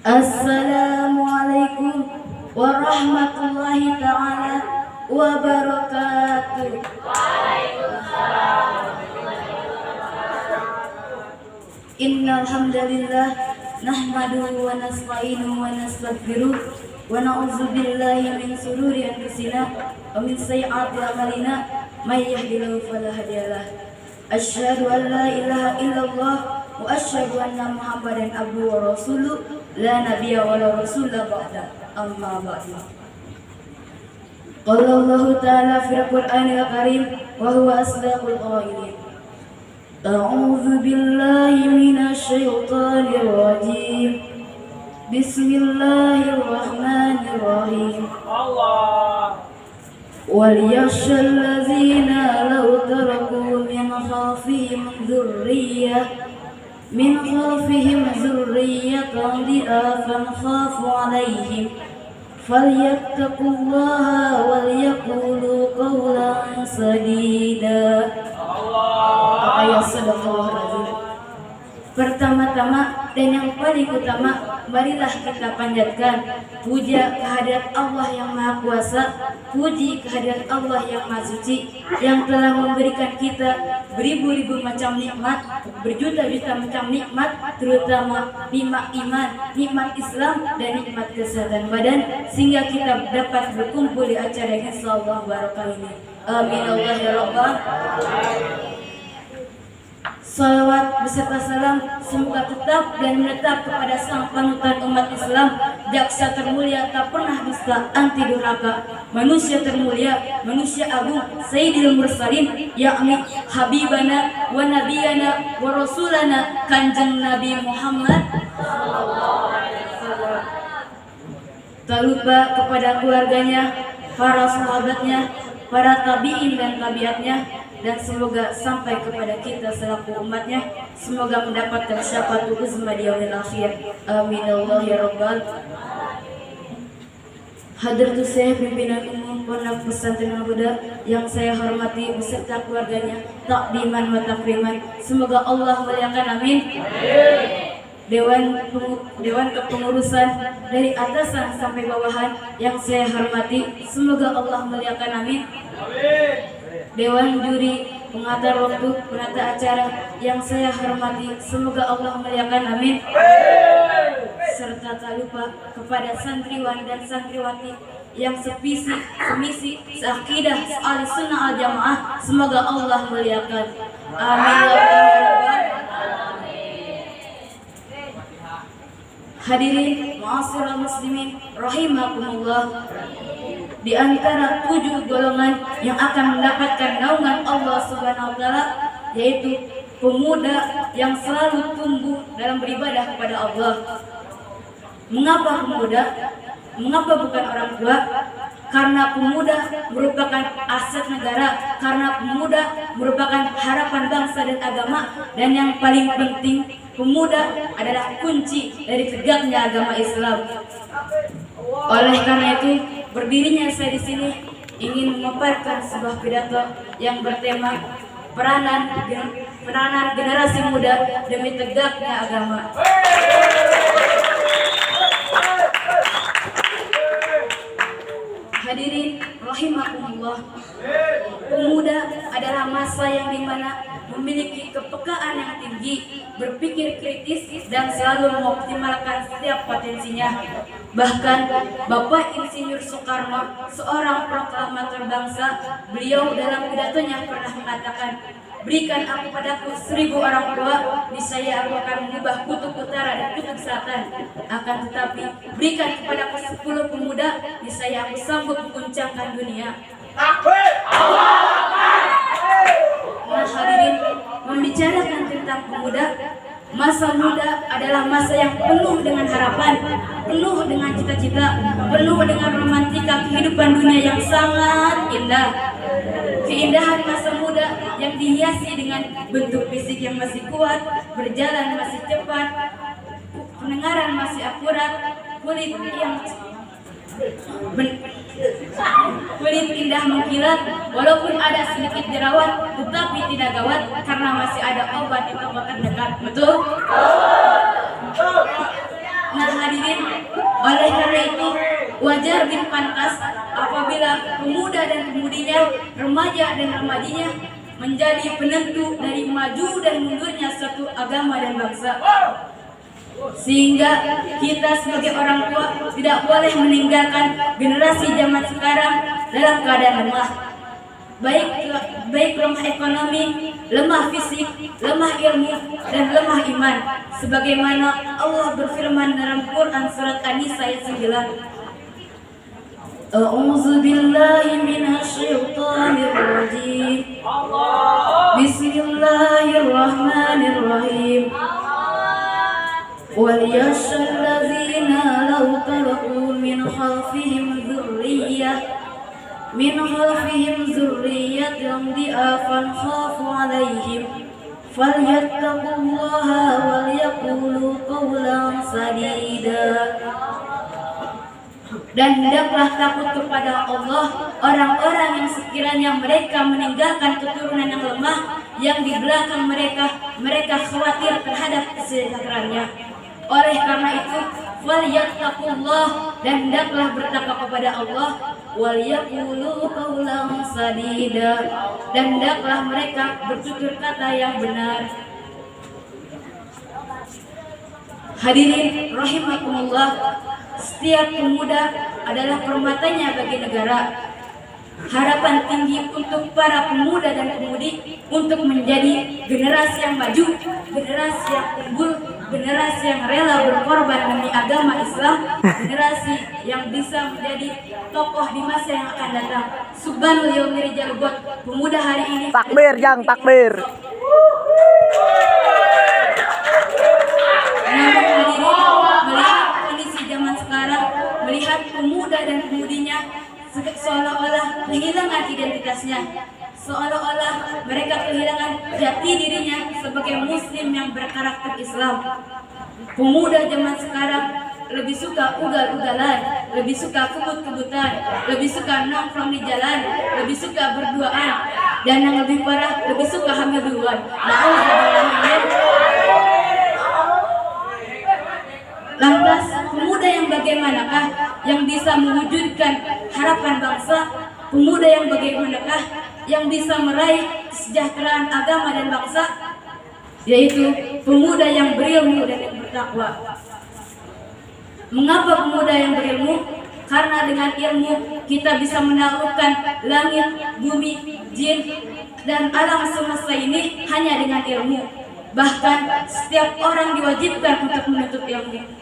Assalamualaikum warahmatullahi ta'ala wabarakatuh. Innal hamdalillah nahmaduhu wa nasta'inuhu wa nastaghfiruh wa na'udzu billahi min shururi anfusina wa min sayyiati a'malina may yahdihillahu fala hadiyalah. Asyhadu an la ilaha illallah wa asyhadu anna Muhammadan abduhu wa rasuluh la nabiyya wa la rasula ba'da. Amma ba'du. Qala Allah ta'ala fil Qur'anil Karim wa huwa asdaqul qailin. A'udzu billahi minasy syaithanir rajim. Bismillahirrahmanirrahim. Allah. Wal yakhshal ladzina law taraku min khalfihim dzurriyyatan dhi'afan khafu 'alaihim falyattaqullaha wal yaqulu qawlan sadida. Ayat sadaqallahul azim. Pertama-tama dan yang paling utama, marilah kita panjatkan puja kehadirat Allah yang Maha Kuasa, puji kehadirat Allah yang Maha Suci, yang telah memberikan kita beribu-ribu macam nikmat, berjuta-juta macam nikmat, terutama nikmat iman, nikmat Islam, dan nikmat kesehatan badan, sehingga kita dapat berkumpul di acara yang insyaallah barakah ini. Amin Allah ya Rabbal. Salawat beserta salam semoga tetap dan menetap kepada sang panutan umat Islam, jaksa termulia tak pernah dusta, anti durhaka, manusia termulia, manusia agung, Sayyidil Mursalin, yakni Habibana wa Nabiyana wa Rasulana, Kanjeng Nabi Muhammad tak lupa kepada keluarganya, para sahabatnya, para tabi'in dan tabiatnya, dan semoga sampai kepada kita selaku umatnya, semoga mendapatkan syafaatul uzma di yaumil akhir. Amin Allah ya Rabbal. Hadratus Syekh pimpinan umum Pondok Pesantren Al-Huda yang saya hormati beserta keluarganya, takdiman wa takriman, semoga Allah muliakan, amin. Dewan kepengurusan dari atasan sampai bawahan yang saya hormati, semoga Allah muliakan, amin. Dewan juri, pengatur waktu, penata acara yang saya hormati, semoga Allah muliakan, amin. Serta tak lupa kepada santriwan dan santriwati yang sevisi, semisi, seakidah, ahli sunnah al jamaah, semoga Allah muliakan, amin. Hadirin ma'asyiral muslimin rahimakumullah. Di antara 7 golongan yang akan mendapatkan naungan Allah Subhanahu wa taala, yaitu pemuda yang selalu tumbuh dalam beribadah kepada Allah. Mengapa pemuda? Mengapa bukan orang tua? Karena pemuda merupakan aset negara, karena pemuda merupakan harapan bangsa dan agama, dan yang paling penting, pemuda adalah kunci dari tegaknya agama Islam. Oleh karena itu, berdirinya saya di sini ingin memaparkan sebuah pidato yang bertema peranan generasi muda demi tegaknya agama. Hadirin rahimakumullah, pemuda adalah masa yang dimana memiliki kepekaan yang tinggi, berpikir kritis, dan selalu mengoptimalkan setiap potensinya. Bahkan Bapak Insinyur Soekarno, seorang proklamator bangsa, beliau dalam pidatonya pernah mengatakan, berikan aku padaku 1000 orang tua, niscaya aku akan mengubah kutub utara dan kutub selatan. Akan tetapi berikan kepadaku 10 pemuda, niscaya aku sanggup mengguncangkan dunia. Nah hadirin, membicarakan tentang pemuda, masa muda adalah masa yang penuh dengan harapan, penuh dengan cita-cita, penuh dengan romantika kehidupan dunia yang sangat indah. Keindahan masa muda yang dihiasi dengan bentuk fisik yang masih kuat, berjalan masih cepat, pendengaran masih akurat, kulit indah mengkilat, walaupun ada sedikit jerawat, tetapi tidak gawat karena masih ada obat di toko terdekat. Betul? Nah hadirin, oleh karena itu wajar dan pantas apabila pemuda dan pemudinya, remaja dan remajinya menjadi penentu dari maju dan mundurnya suatu agama dan bangsa. Sehingga kita sebagai orang tua tidak boleh meninggalkan generasi zaman sekarang dalam keadaan lemah. Baik lemah ekonomi, lemah fisik, lemah ilmu, dan lemah iman. Sebagaimana Allah berfirman dalam Quran surat An-Nisa ayat 9. A'udzu billahi minasyaitonir rajim. Bismillahirrahmanirrahim. وَلْيَخْشَى الَّذِينَ لَوْ تَرَكُوا مِنْ خَلْفِهِمْ ذُرِّيَّةً ضِعَافًا خَافُوا عَلَيْهِمْ فَلْيَتَّقُوا اللَّهَ وَلْيَقُولُوا قَوْلًا سَدِيدًا. Dan hendaklah takut kepada Allah orang-orang yang sekiranya mereka meninggalkan keturunan yang lemah, yang di belakang mereka khawatir terhadap kesejahteraannya. Oleh karena itu, walyattaqullah, dan hendaklah bertakwa kepada Allah, walyaqulu qawlan sadida, dan hendaklah mereka bertutur kata yang benar. Hadirin rahimakumullah, setiap pemuda adalah permatanya bagi negara. Harapan tinggi untuk para pemuda dan pemudi untuk menjadi generasi yang maju, generasi yang unggul, generasi yang rela berkorban demi agama Islam, generasi yang bisa menjadi tokoh di masa yang akan datang. Subhanallah yaumil rijal buat pemuda hari ini. Takbir, Jang, takbir. Melihat kondisi zaman sekarang, melihat pemuda dan pemudinya seolah-olah kehilangan identitasnya, seolah-olah mereka kehilangan jati dirinya sebagai muslim yang berkarakter Islam. Pemuda zaman sekarang lebih suka ugal-ugalan, lebih suka kebut-kebutan, lebih suka nongkrong di jalan, lebih suka berduaan, dan yang lebih parah, lebih suka hamil duluan. Lantas, pemuda yang bagaimanakah yang bisa mewujudkan harapan bangsa? Pemuda yang bagaimanakah yang bisa meraih kesejahteraan agama dan bangsa? Yaitu pemuda yang berilmu dan yang bertakwa. Mengapa pemuda yang berilmu? Karena dengan ilmu kita bisa menaklukkan langit, bumi, jin, dan alam semesta ini hanya dengan ilmu. Bahkan setiap orang diwajibkan untuk menuntut ilmu.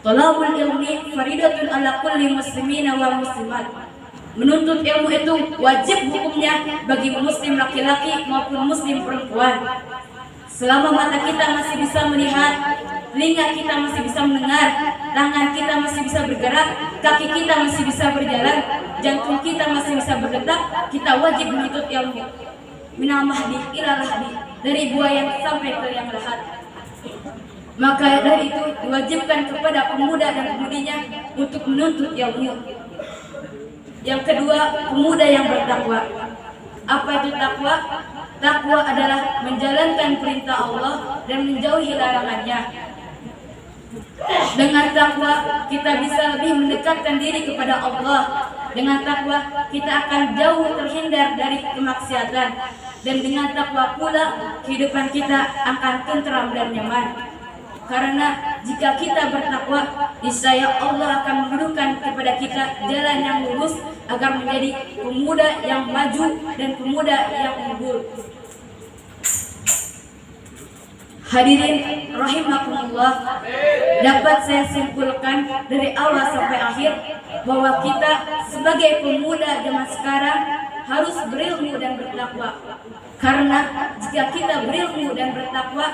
Thalabul ilmi faridatun ala kulli muslimina wal muslimat. Menuntut ilmu itu wajib hukumnya bagi muslim laki-laki maupun muslim perempuan. Selama mata kita masih bisa melihat, telinga kita masih bisa mendengar, tangan kita masih bisa bergerak, kaki kita masih bisa berjalan, jantung kita masih bisa berdetak, kita wajib menuntut ilmu. Minal mahdi ilal lahdi, dari buaya sampai ke yang lahat. Maka dari itu diwajibkan kepada pemuda dan pemudinya untuk menuntut ilmu. Yang kedua, pemuda yang bertakwa. Apa itu takwa? Takwa adalah menjalankan perintah Allah dan menjauhi larangannya. Dengan takwa kita bisa lebih mendekatkan diri kepada Allah. Dengan takwa kita akan jauh terhindar dari kemaksiatan. Dan dengan takwa pula kehidupan kita akan tentram dan nyaman. Karena jika kita bertakwa, niscaya Allah akan menunjukkan kepada kita jalan yang lurus agar menjadi pemuda yang maju dan pemuda yang unggul. Hadirin rahimakumullah, dapat saya simpulkan dari awal sampai akhir bahwa kita sebagai pemuda zaman sekarang harus berilmu dan bertakwa. Karena jika kita berilmu dan bertakwa,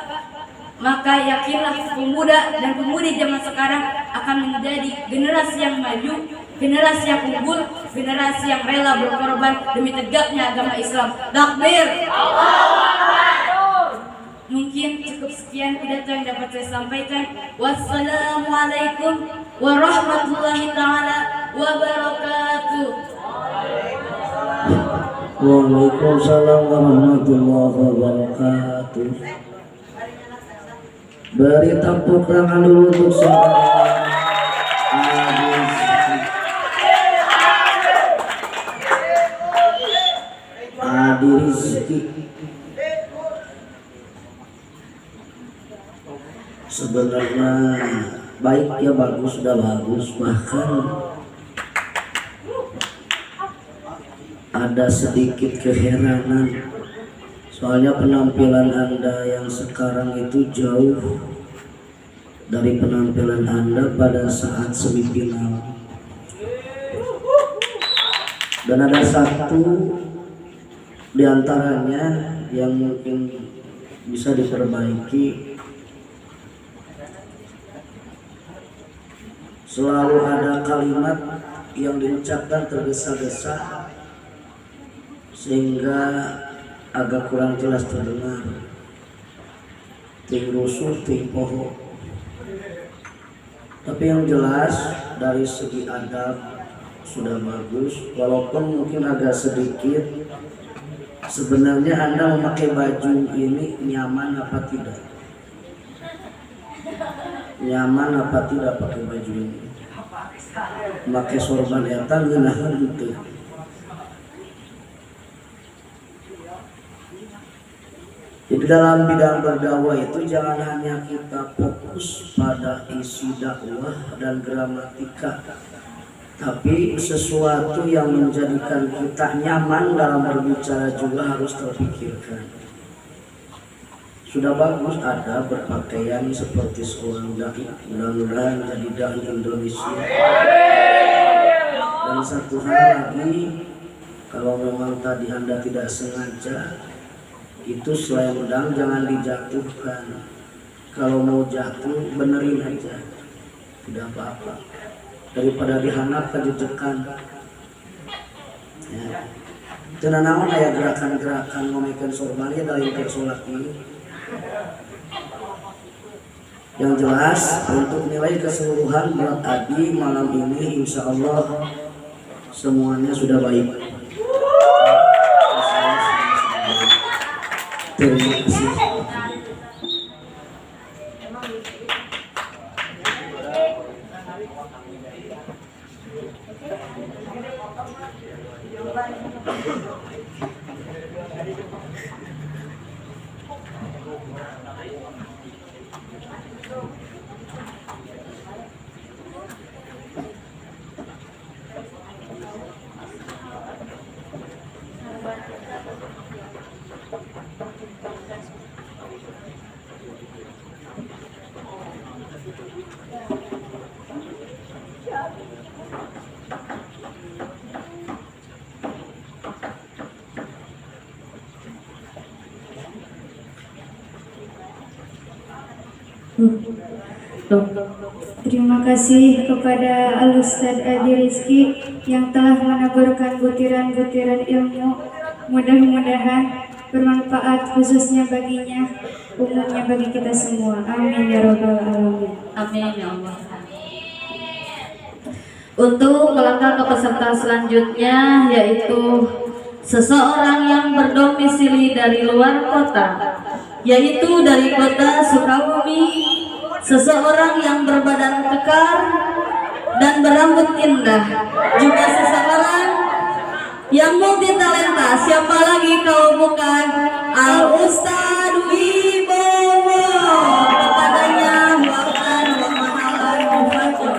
maka yakinlah pemuda dan pemudi zaman sekarang akan akan menjadi generasi yang maju, generasi yang unggul, generasi yang rela berkorban demi tegaknya agama Islam. Takbir. Mungkin cukup sekian pidato yang dapat saya sampaikan. Wassalamualaikum warahmatullahi taala wabarakatuh. Waalaikumsalam warahmatullahi wabarakatuh. Beri tepuk tangan dulu untuk saudara Adi Rizki. Sebenarnya baik ya, bagus, sudah bagus, bahkan ada sedikit keheranan soalnya penampilan Anda yang sekarang itu jauh dari penampilan Anda pada saat semifinal. Dan ada satu diantaranya yang mungkin bisa diperbaiki. Selalu ada kalimat yang diucapkan tergesa-gesa sehingga agak kurang jelas terdengar. Ting rusuh, ting poho. Tapi yang jelas dari segi adab sudah bagus, walaupun mungkin agak sedikit. Sebenarnya Anda memakai baju ini nyaman apa tidak? Nyaman apa tidak pakai baju ini? Pakai sorban eta ngeunaheun henteu. Jadi dalam bidang berdakwah itu jangan hanya kita fokus pada isi dakwah dan gramatika, tapi sesuatu yang menjadikan kita nyaman dalam berbicara juga harus terpikirkan. Sudah bagus ada berpakaian seperti seorang dai, mudah-mudahan jadi dai Indonesia. Dan satu hal lagi, kalau memang tadi Anda tidak sengaja, itu selain pedang jangan dijatuhkan. Kalau mau jatuh benerin aja, tidak apa-apa, daripada dihanap kejejekan. Ya. Jangan naon aya gerakan-gerakan ngomekeun sorban ya dari sholat ini. Yang jelas untuk nilai keseluruhan buat Adi malam ini insya Allah semuanya sudah baik. Terima kasih. Terima kasih kepada Al-Ustadz Adi Rizki yang telah menaburkan butiran-butiran ilmu. Mudah-mudahan bermanfaat khususnya baginya, umumnya bagi kita semua. Amin ya rabbal alamin. Amin ya Allah. Untuk melangkah ke peserta selanjutnya, yaitu seseorang yang berdomisili dari luar kota, yaitu dari kota Sukabumi, seseorang yang berbadan kekar dan berambut indah, juga seseorang yang multitalenta. Siapa lagi kalau bukan Al-Ustadz Wibowo. Kepadanya melakukan pemahaman mufajar.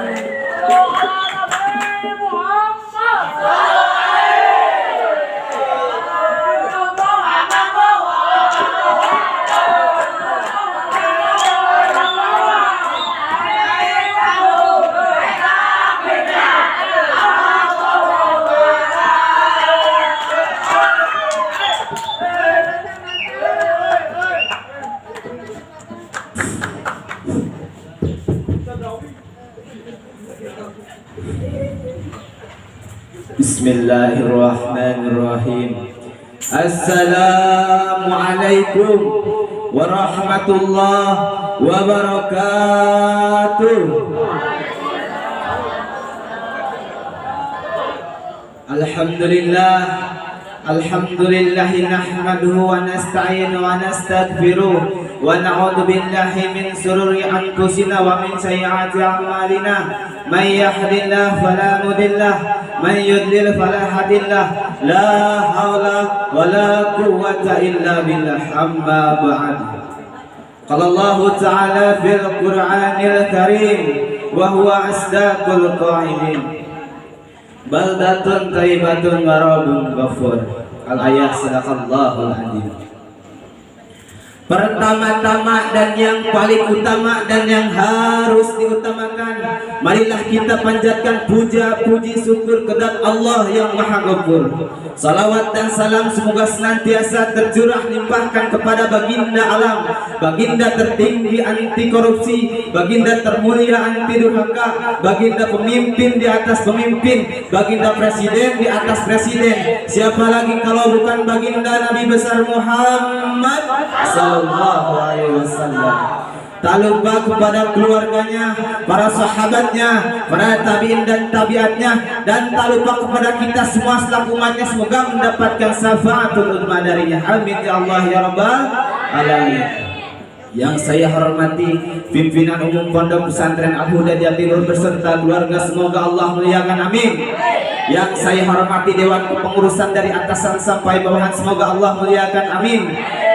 Bismillahirrahmanirrahim. Assalamualaikum warahmatullahi wabarakatuh. Alhamdulillah, alhamdulillahi nahmaduhu wa nasta'inu wa nastaghfiruh wa na'udzu billahi min shururi anfusina wa min sayyiati a'malina. May yahdihillahu fala mudillah, may yudlil fala hadillah. La haula wa la quwwata illa billah. Amma ba'd. Qala Allah Ta'ala fil Qur'anil Karim wa huwa asdaqul qa'ilin. Baldatun thayyibatun wa rabbun ghafur. Al-ayat sadaqallahul adzim. Pertama-tama dan yang paling utama dan yang harus diutamakan, marilah kita panjatkan puja puji syukur kepada Allah yang Maha Ghafur. Salawat dan salam semoga senantiasa tercurah limpahkan kepada baginda alam, baginda tertinggi anti korupsi, baginda termulia anti durhaka, baginda pemimpin di atas pemimpin, baginda presiden di atas presiden. Siapa lagi kalau bukan baginda Nabi besar Muhammad sallallahu alaihi wasallam. Tak lupa kepada keluarganya, para sahabatnya, para tabi'in dan tabiatnya, dan tak lupa kepada kita semua selaku umatnya. Semoga mendapatkan syafaatul uzma darinya. Amin ya Allah ya rabbal alamin. Yang saya hormati pimpinan umum Pondok Pesantren Al-Huda Jatilur beserta keluarga, semoga Allah muliakan, amin. Yang saya hormati dewan kepengurusan dari atasan sampai bawahan, semoga Allah muliakan, amin.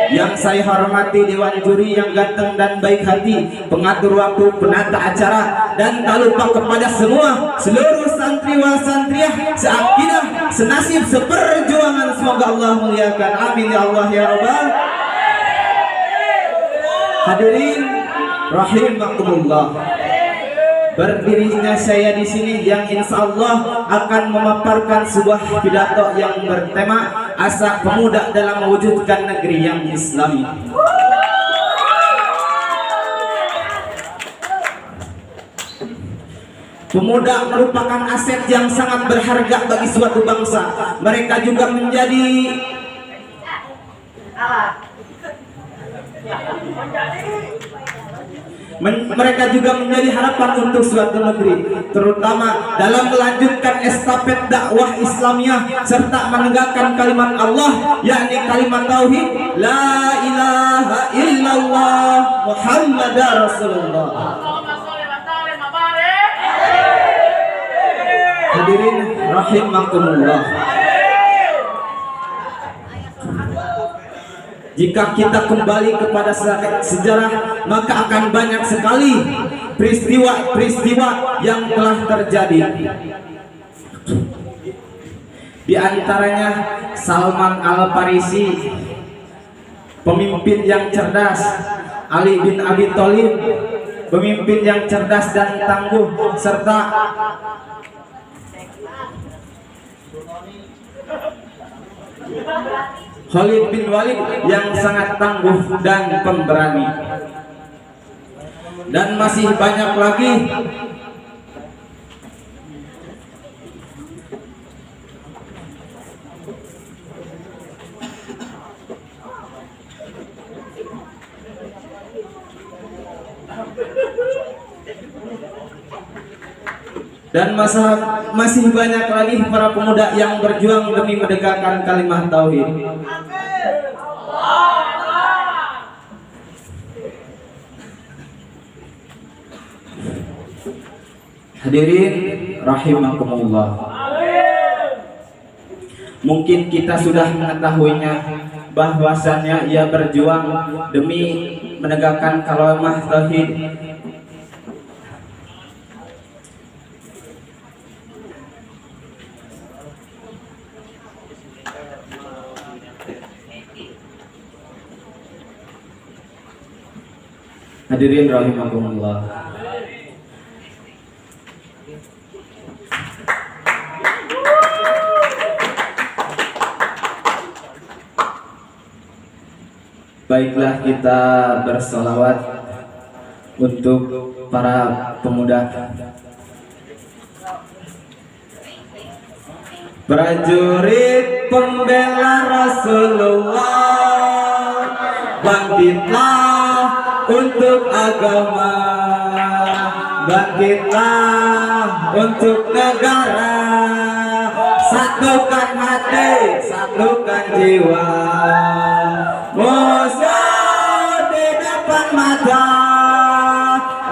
Yang saya hormati dewan juri yang ganteng dan baik hati, pengatur waktu, penata acara, dan tak lupa kepada semua seluruh santri wal santriyah seakidah, senasib, seperjuangan, semoga Allah muliakan, amin ya Allah ya rabbal. Hadirin rahimakumullah. Berdirinya saya di sini yang insya Allah akan memaparkan sebuah pidato yang bertema asa pemuda dalam mewujudkan negeri yang Islami. Pemuda merupakan aset yang sangat berharga bagi suatu bangsa. Mereka juga menjadi harapan untuk suatu negeri, terutama dalam melanjutkan estafet dakwah Islamiyah serta menegakkan kalimat Allah, yakni kalimat tauhid, la ilaha illallah Muhammadar Rasulullah. Hadirin rahimakumullah. Jika kita kembali kepada sejarah, maka akan banyak sekali peristiwa-peristiwa yang telah terjadi. Di antaranya Salman Al-Farisi, pemimpin yang cerdas, Ali bin Abi Thalib, pemimpin yang cerdas dan tangguh, serta Khalid bin Walid yang sangat tangguh dan pemberani. Dan masih banyak lagi. Dan masih banyak lagi para pemuda yang berjuang demi menegakkan kalimat tauhid. Hadirin rahimakumullah. Mungkin kita sudah mengetahuinya bahwasannya ia berjuang demi menegakkan kalimat tauhid. Hadirin rahimakumullah. Baiklah, kita bersolawat untuk para pemuda. Prajurit pembela Rasulullah, bangkitlah untuk agama, bangkitlah untuk negara, satukan hati, satukan jiwa. Musuh di depan mata,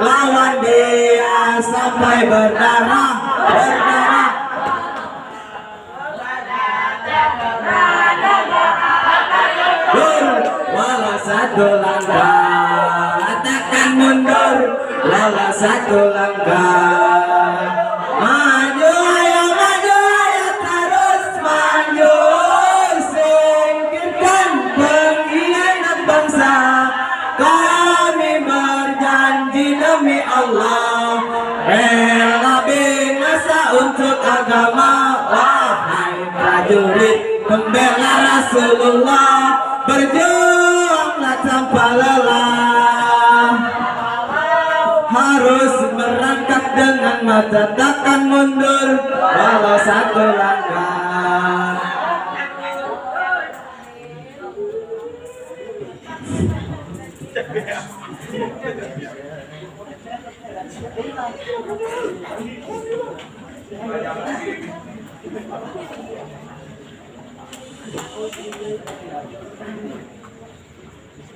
lawan dia sampai berdarah, berdarah. Walau satu langkah, takkan mundur. Walau satu langkah, maju ayo terus maju. Singkirkan pengkhianat bangsa. Kami berjanji demi Allah, rela binasa untuk agama. Wahai prajurit pembela Rasulullah, berjuanglah tanpa lelah. Harus merangkak dengan mata, takkan mundur walau satu langkah.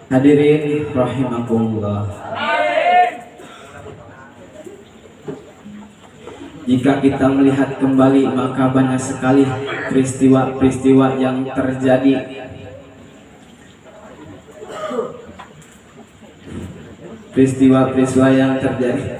Hadirin rahimakumullah. Jika kita melihat kembali, maka banyak sekali peristiwa-peristiwa yang terjadi. Peristiwa-peristiwa yang terjadi.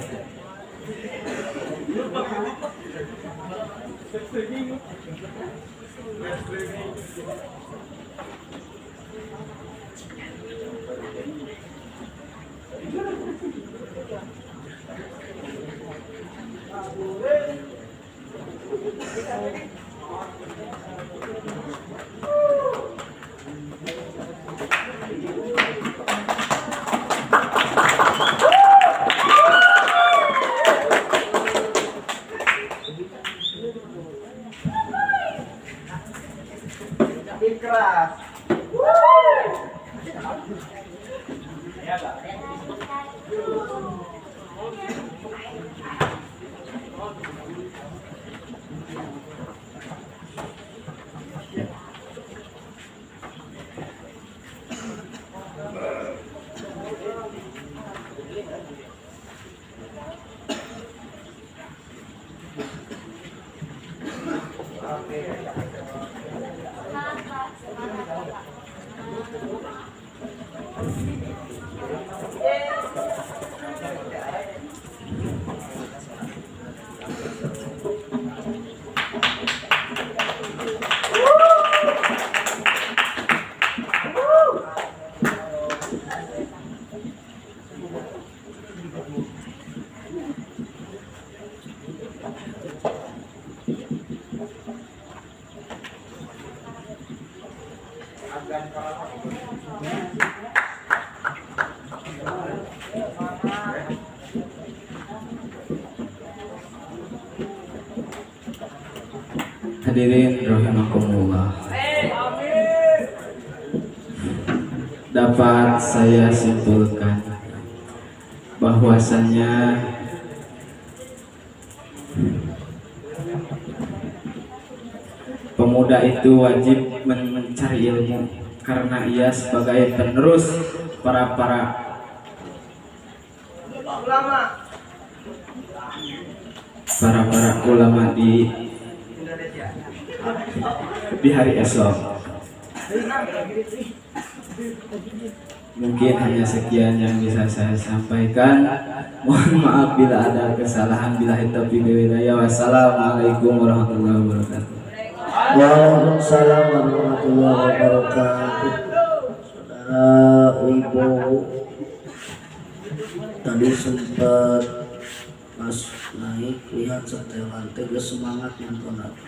Hadirin rahimakumullah. Dapat saya simpulkan bahwasannya pemuda itu wajib mencari ilmu karena ia sebagai penerus para ulama di hari esok. Mungkin hanya sekian yang bisa saya sampaikan. Mohon maaf bila ada kesalahan. Billahi taufiq wal hidayah. Wassalamualaikum warahmatullahi wabarakatuh. Waalaikumsalam warahmatullahi wabarakatuh. Saudara Ibu tadi sempat pas naik lihat setelan tegas semangat nonton apa.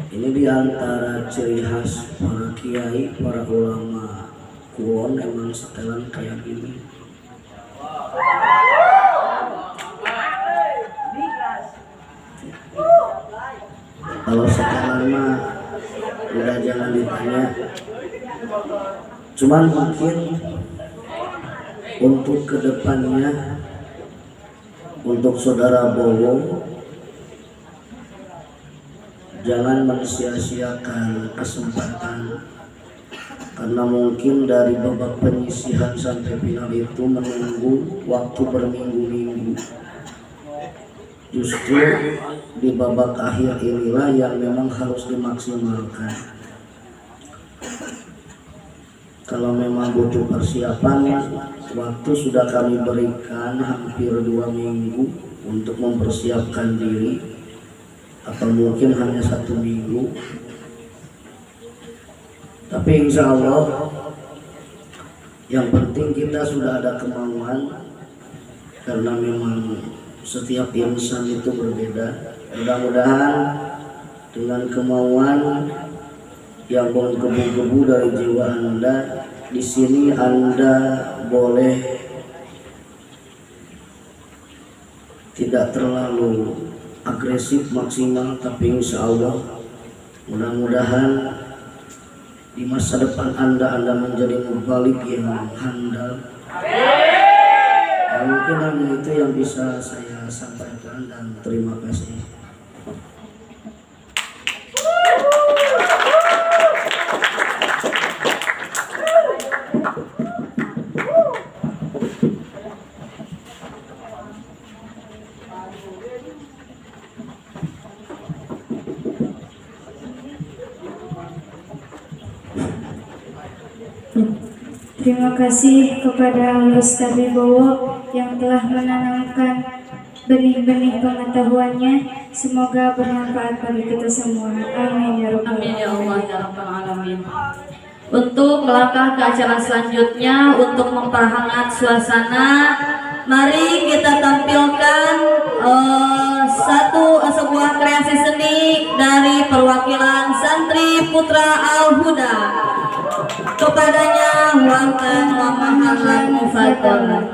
Ini diantara ciri khas para kiai, para ulama kulon emang setelan kayak gini. Kalau sekarang mah udah jangan ditanya. Cuman mungkin untuk kedepannya, untuk saudara Bowo, jangan mensia-siakan kesempatan, karena mungkin dari babak penyisihan sampai final itu menunggu waktu berminggu-minggu. Justru di babak akhir inilah yang memang harus dimaksimalkan. Kalau memang butuh persiapan, waktu sudah kami berikan hampir 2 minggu untuk mempersiapkan diri, atau mungkin hanya 1 minggu. Tapi insya Allah yang penting kita sudah ada kemauan, karena memang setiap insan itu berbeda. Mudah-mudahan dengan kemauan yang menggebu-gebu dari jiwa Anda, di sini Anda boleh tidak terlalu agresif maksimal, tapi insya Allah mudah-mudahan di masa depan Anda menjadi mubalik yang handal. Mungkin hanya itu yang bisa saya sampaikan, dan terima kasih. Terima kasih kepada Ustaz Wibowo yang telah menanamkan benih-benih pengetahuannya. Semoga bermanfaat bagi kita semua. Amin ya rabbal Amin ya Allah ya rabbal alamin. Untuk melangkah ke acara selanjutnya, untuk memperhangat suasana, mari kita tampilkan sebuah kreasi seni dari perwakilan santri Putra Al-Huda. Kepadanya warga wa mahallan mufaddal.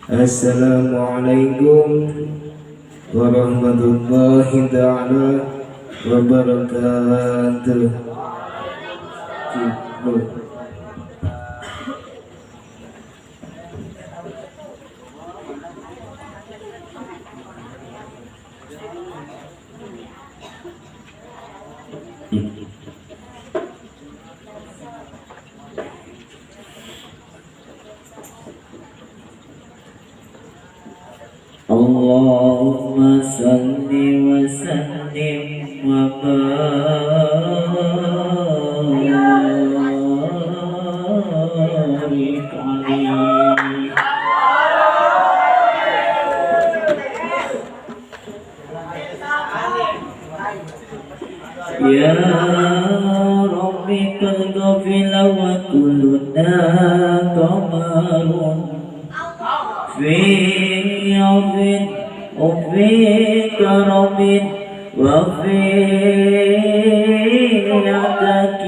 Assalamualaikum warahmatullahi ta'ala wabarakatuh. Allahumma salli wa sallim wa barik alaihi. Ya Rabbi qad ghafila wa kulluna qamarun fi yawmin وفي كرم وفي عتك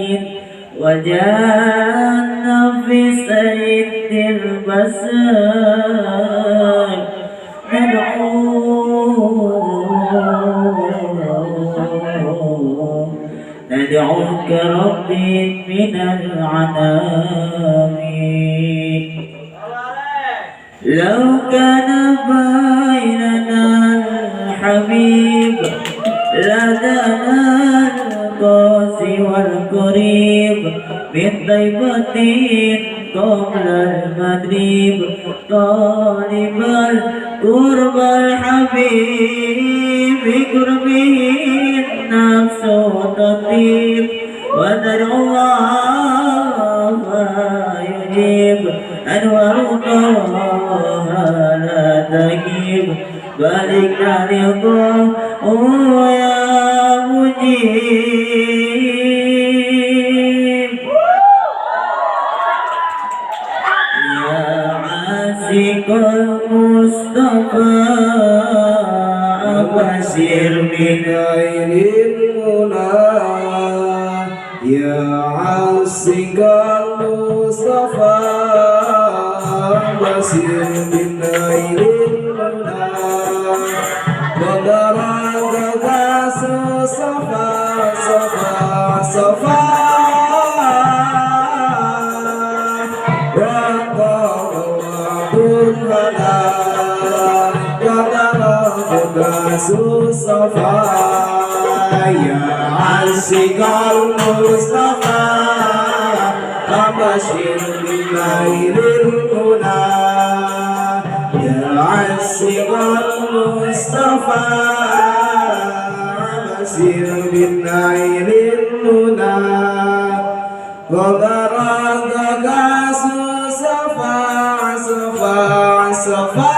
وجاءنا في سيد البصر ندعوك ربي من العنام. لو كان بيننا الحبيب لدنا القاسي والقريب من طيبة قبل المغرب طالب القرب الحبيب بقربه النفس تطيب ودعو الله يجيب أنوار الله لا تجيب بلغنا رضاه يا مجيب يا عاشق المصطفى أبشر بنيل المنى يا عاشق المصطفى أبشر بنيل المنى بدرك صفا صفا صفا صفا يا عاشق المصطفى أبشر بنيل المنى يا عاشق المصطفى أبشر بنيل المنى وبركك صفا صفا صفا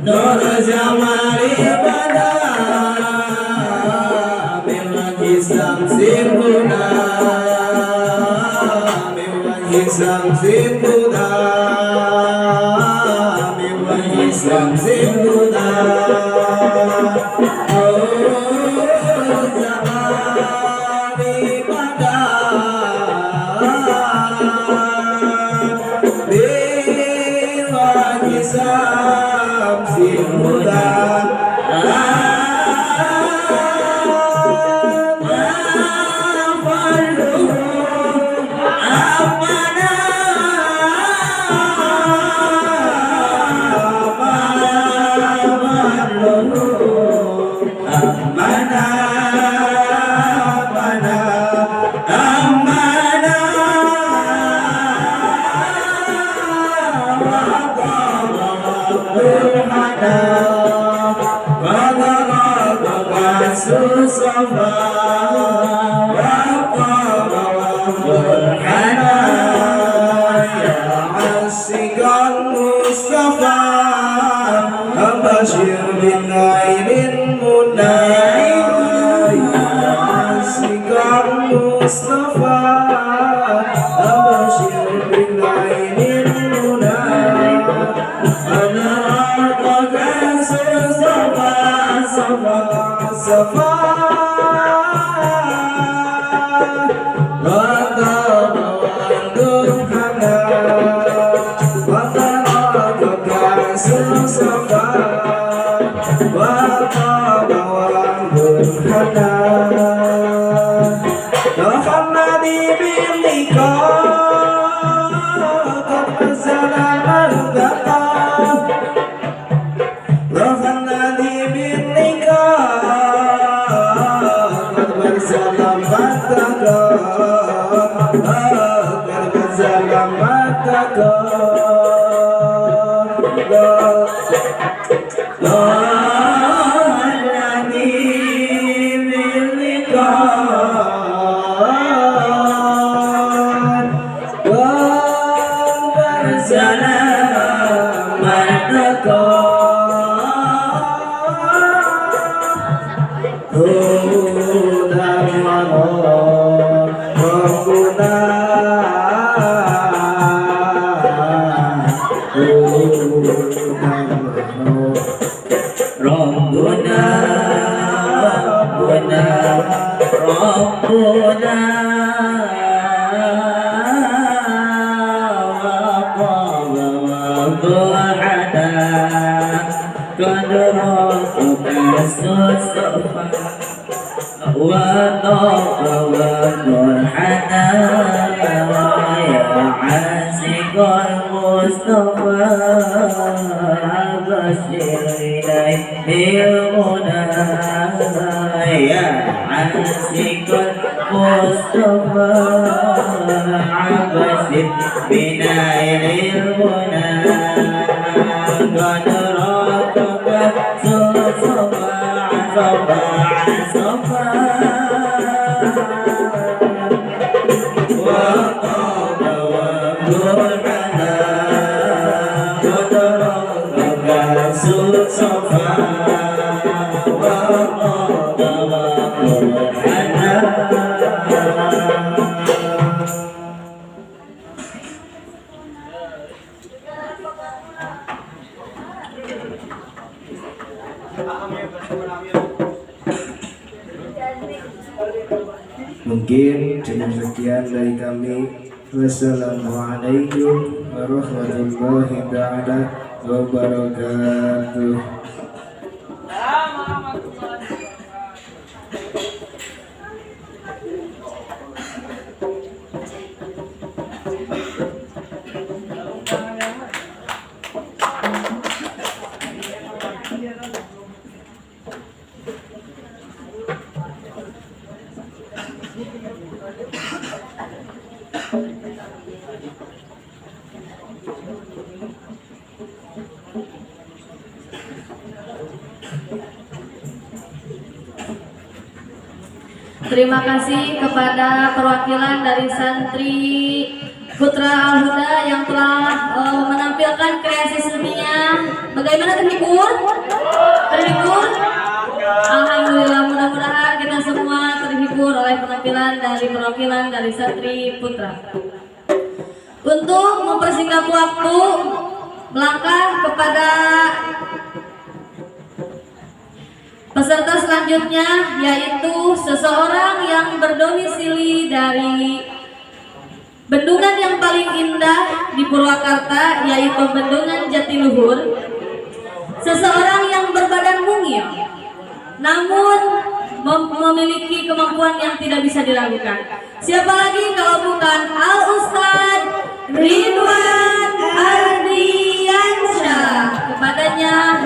Nur Jamali Bada Biwajhi Samsil Huda Biwajhi Samsil Huda Biwajhi Samsil Huda Nur Jamali Bada Biwajhi Samsil Huda Bashir bin Ainin Munay Sikar Mustafa Bashir bin Ainin Munay Anarakakan Safa Safa Safa Oh, وضحاها قد رأتك الصفا وضاق وضحاها يا عاشق المصطفى بشر إليه المنى يا عاشق المصطفى بشر بنا إليه المنى قد رأتك صفا صفا وطاب وضحاها قد رأتك صفا وطاب وضحاها. Mungkin cukup sekian dari kami. Wassalamualaikum warahmatullahi ta'ala wabarakatuh. Terima kasih kepada perwakilan dari santri Putra Al-Huda yang telah menampilkan kreasi seninya. Bagaimana, terhibur? Terhibur? Alhamdulillah, mudah-mudahan kita semua terhibur oleh penampilan dari perwakilan dari santri Putra. Untuk mempersingkat waktu, melangkah kepada peserta selanjutnya, yaitu seseorang yang berdomisili dari bendungan yang paling indah di Purwakarta, yaitu Bendungan Jatiluhur. Seseorang yang berbadan mungil, namun memiliki kemampuan yang tidak bisa diragukan. Siapa lagi kalau bukan Al-Ustad Ridwan Ardiansyah. Kepadanya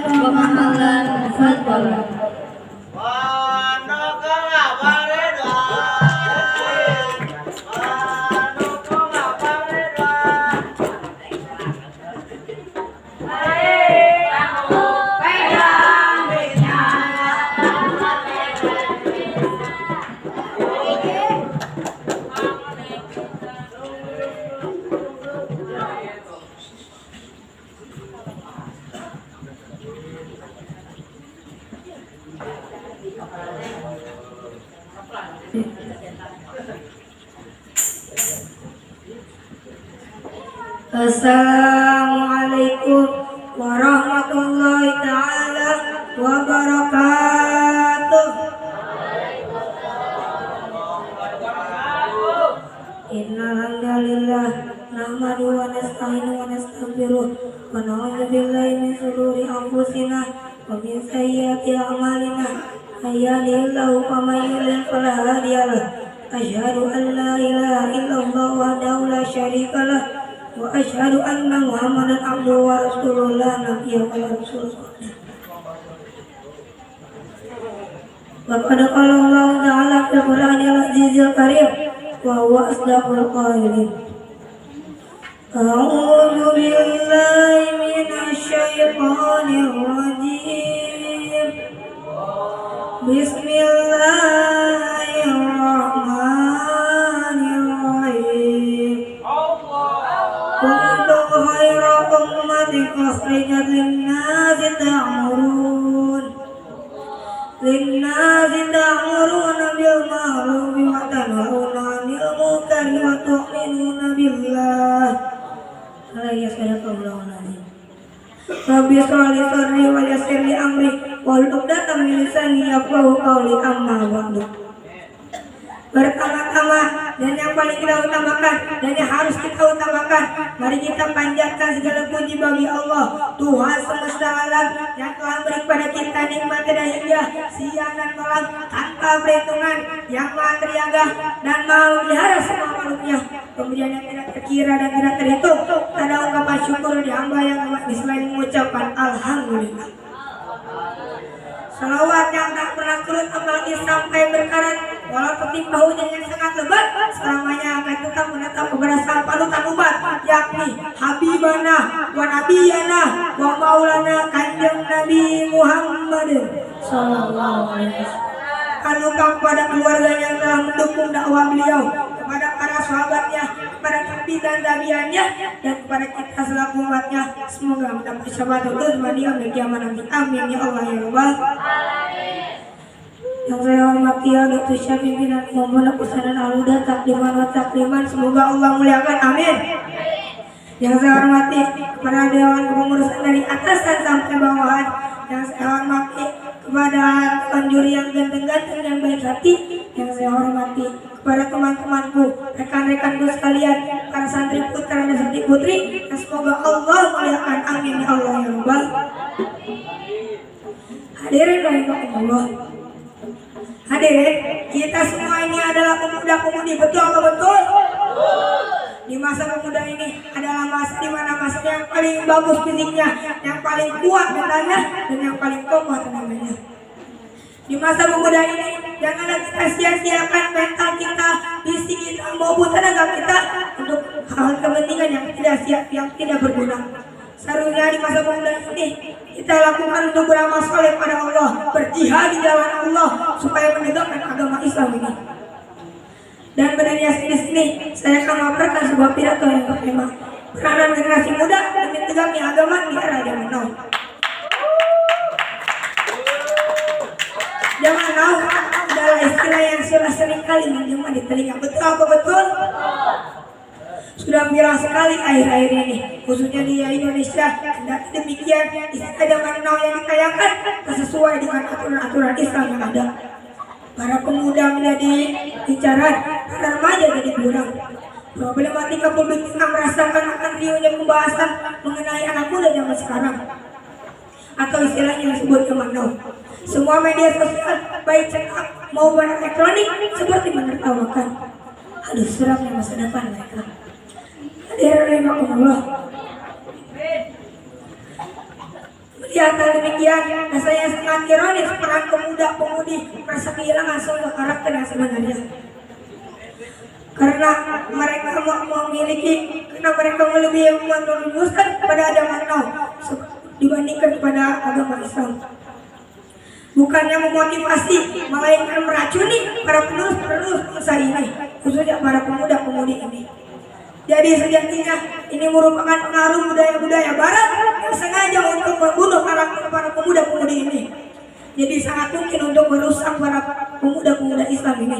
pemahalan fatwa. Assalamualaikum warahmatullahi ta'ala wabarakatuh. Innal hamdalillah nahmadu wa nasta'inu wa nastaghfiruh wa na'udzu billahi min shururi anfusina wa min sayyiati a'malina. May yahdihillahu faman yudlil fala hadiya lahu. Asyhadu an la ilaha illallah wahdahu la syarika lah. Wa asyhadu anna Muhammadan abduhu wa rasuluhu la nabiyya ba'dahu. Wa qad qala Allah ta'ala fil Qur'anil Azizil Karim wa huwa asdaqul qailin. A'udzu billahi minasy syaithanir rajim. Bismillahirrahmanirrahim. Kuntum khairu ummatin ukhrijat lin-nasi ta'muruna bil ma'rufi wa tanhauna 'anil munkari wa tu'minuna billah. Rabbi shrah li sadri wa yassir li amri wahlul 'uqdatam min lisani yafqahu qawli. Amma ba'du. Pertama-tama dan yang paling kita utamakan dan yang harus kita utamakan, mari kita panjatkan segala puji bagi Allah Tuhan semesta alam yang telah beri kepada kita nikmat dan hidayah siang dan malam tanpa perhitungan, yang maha terjaga dan maha memelihara semua makhluknya, pemberian yang tidak terkira dan tidak terhitung. Ada ungkapan syukur di hamba yang amat selain mengucapkan alhamdulillah. Salawat yang tak pernah turut apalagi sampai berkarat, walau ketimpa hujan yang sangat lebat, selamanya akan tetap menetap kepada sang panutan umat, yakni Habibana wa Nabiyana wa Maulana Kanjeng Nabi Muhammad sallallahu alaihi wasallam. Anugerah kepada keluarganya yang telah mendukung dakwah beliau, kepada para sahabatnya, kepada nabi dan tabiannya, dan kepada kita selaku umatnya. Semoga mendapat syafaat untuk beliau di kiamat nanti. Amin ya Allah ya Rabbal. Yang saya hormati ya Dr. Syah pimpinan Umum Pesantren Al-Huda takliman wa takliman, semoga Allah muliakan. Amin. Yang saya hormati kepada dewan kepengurusan dari atasan sampai bawahan, yang saya hormati kepada tuan juri yang ganteng-ganteng dan baik hati, yang saya hormati kepada teman-temanku, rekan-rekanku sekalian, para santri putra dan santri putri, dan semoga Allah muliakan. Amin ya Allah ya Rabbal. Hadirin rahimakumullah. Hadirin, kita semua ini adalah pemuda-pemudi, betul atau betul? Di masa pemuda ini adalah masa di mana masa yang paling bagus fisiknya, yang paling kuat mentalnya, dan yang paling kokoh tenaganya. Di masa pemuda ini janganlah kita sia-siakan mental kita, fisik kita maupun tenaga kita untuk hal kepentingan yang tidak berguna. Seharusnya di masa pemuda ini kita lakukan untuk beramal soleh pada Allah, berjihad di jalan Allah supaya menegakkan agama Islam ini. Dan berdiri di sini saya akan memaparkan sebuah pidato yang bertema peranan generasi muda demi tegaknya agama di era zaman now. Zaman now adalah istilah yang sudah sering kali menggema di telinga, betul apa betul? Sudah viral sekali akhir-akhir ini, khususnya di Indonesia. Dan demikian istilah zaman now yang ditayangkan sesuai dengan aturan-aturan Islam yang ada. Para pemuda menjadi incaran, para remaja jadi buram. Problematika publik kita merasakan akan riuhnya pembahasan mengenai anak muda zaman sekarang, atau istilahnya disebut zaman now. Semua media sosial, baik cetak maupun elektronik, seperti menertawakan. Aduh, seramnya masa depan mereka. Hadirin rahimakumullah. Melihat hal demikian, rasanya sangat ironis peran pemuda-pemudi merasa kehilangan semua karakter yang sebenarnya. Karena mereka lebih meneruskan pada zaman now dibandingkan kepada agama Islam. Bukannya memotivasi, melainkan meracuni para penerus-penerus bangsa ini, khususnya para pemuda-pemudi ini. Jadi sejatinya ini merupakan pengaruh budaya-budaya Barat yang sengaja untuk membunuh karakter para pemuda-pemudi ini. Jadi sangat mungkin untuk merusak para pemuda-pemuda Islam ini.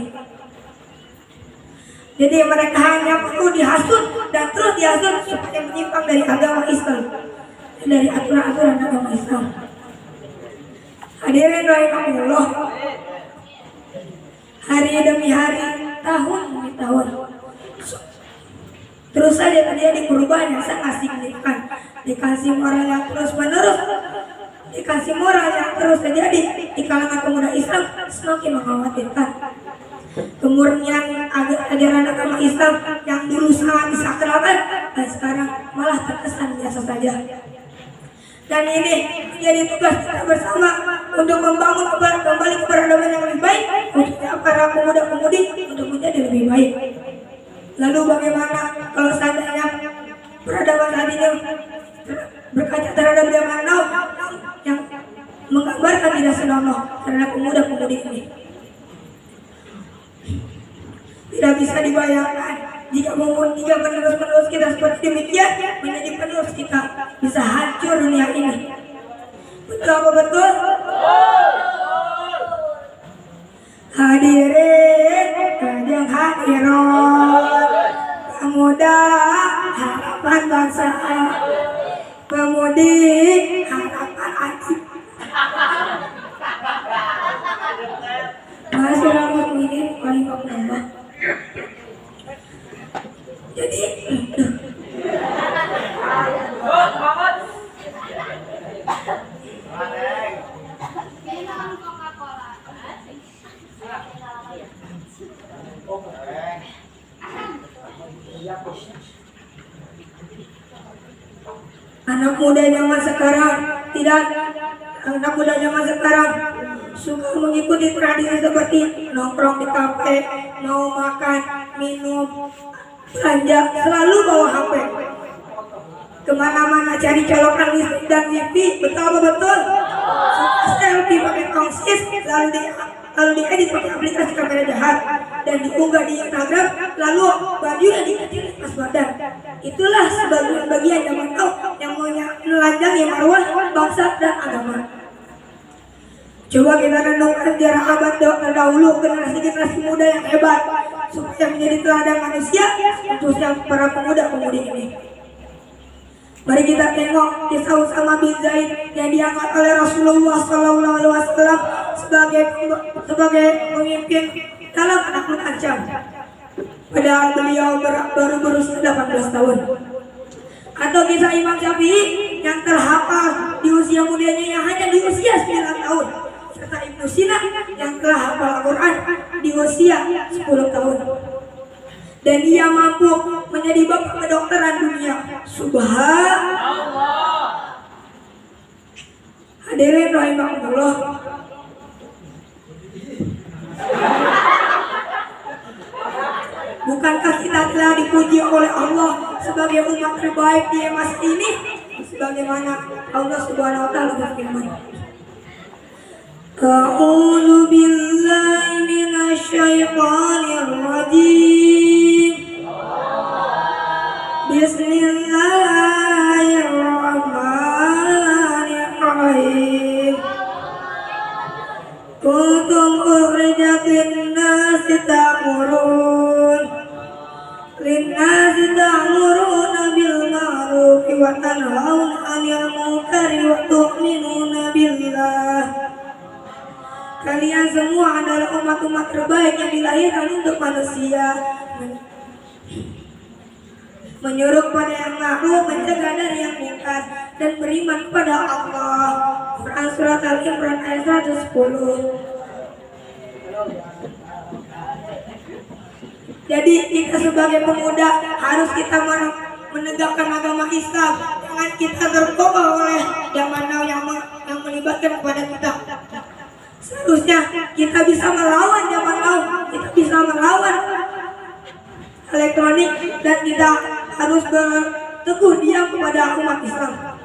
Jadi mereka hanya perlu dihasut dan terus dihasut supaya menyimpang dari agama Islam, dari aturan-aturan agama Islam. Hadirin rahimakumullah. Hari demi hari, tahun demi tahun, terus saja terjadi perubahan yang sangat signifikan. Dikasih moral yang terus menerus, dikasih moral yang terus terjadi di kalangan pemuda Islam semakin mengkhawatirkan. Kemurnian ajaran agama Islam yang dulu sangat disakralkan dan sekarang malah terkesan biasa saja. Dan ini menjadi tugas kita bersama untuk membangun kembali keberadaban yang lebih baik untuk para pemuda-pemudi untuk menjadi lebih baik. Lalu bagaimana kalau seandainya peradaban saat ini berkaca terhadap zaman now yang menggambarkan tidak senonoh terhadap pemuda-pemudi ini? Tidak bisa dibayangkan jika penerus-penerus kita seperti demikian menjadi penerus kita, bisa hancur dunia ini. Betul apa betul? Hadirin yang hadirat, pemuda harapan bangsa, pemudi harapan hati. Masih rambut ini rahimakumullah. Jadi anak muda zaman sekarang suka mengikuti tradisi seperti nongkrong di kafe, mau makan, minum, belanja, selalu bawa HP. Kemana-mana cari colokan listrik dan wifi, betul apa betul? Suka selfie pakai tongsis, lalu diedit pakai aplikasi kamera jahat dan diunggah di Instagram, lalu baju yang dikecilin pas badan. Itulah sebagian bagian zaman now yang menelanjangi marwah bangsa dan agama. Coba kita renungkan sejarah abad terdahulu, generasi muda yang hebat supaya menjadi teladan manusia, khususnya para pemuda-pemudi ini. Mari kita tengok kisah Usama bin Zaid yang diangkat oleh Rasulullah SAW sebagai pemimpin dalam menakluk Ancam. Padahal beliau baru berusia 18 tahun. Atau kisah Imam Syafi'i yang terhafal di usia mudanya yang hanya di usia 9 tahun. Serta Ibnu Sina yang telah hafal Al-Quran di usia 10 tahun. Dan dia mampu menjadi bapak kedokteran dunia. Subhanallah. Hadirin rahimakumullah. Bukankah kita telah dipuji oleh Allah sebagai umat terbaik di masa ini? Sebagaimana Allah Subhanahu wa taala berfirman. A'udzu billahi minasy syaithanir rajim. Bismillahirrahmanirrahim. Kuntum ukhrijat lin-nasi ta'muruna bil ma'ruf wa tanhauna 'anil munkari wa tu'minuna billah. Kalian semua adalah umat-umat terbaik yang dilahirkan untuk manusia, menyuruh kepada yang ma'ruf, mencegah dari yang munkar, dan beriman kepada Allah. Quran Surat Al-Imran ayat 110. Jadi kita sebagai pemuda harus kita menegakkan agama Islam. Jangan kita terbawa oleh zaman now yang melibatkan kepada kita. Seharusnya kita bisa melawan zaman now, kita bisa melawan elektronik, dan kita harus berteguh diam kepada umat Islam.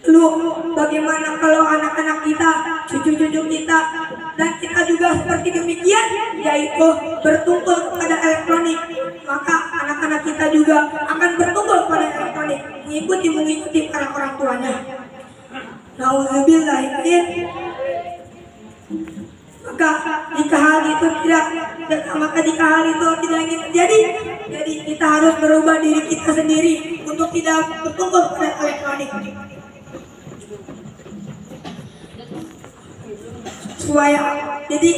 Lalu bagaimana kalau anak-anak kita, cucu-cucu kita, dan kita juga seperti demikian, yaitu bertumpul kepada elektronik, maka anak-anak kita juga akan bertumpul kepada elektronik, mengikuti para orang tuanya. Nauzubillah. Maka jika hal itu tidak ingin terjadi, jadi kita harus merubah diri kita sendiri untuk tidak bertumpul kepada elektronik. Supaya jadi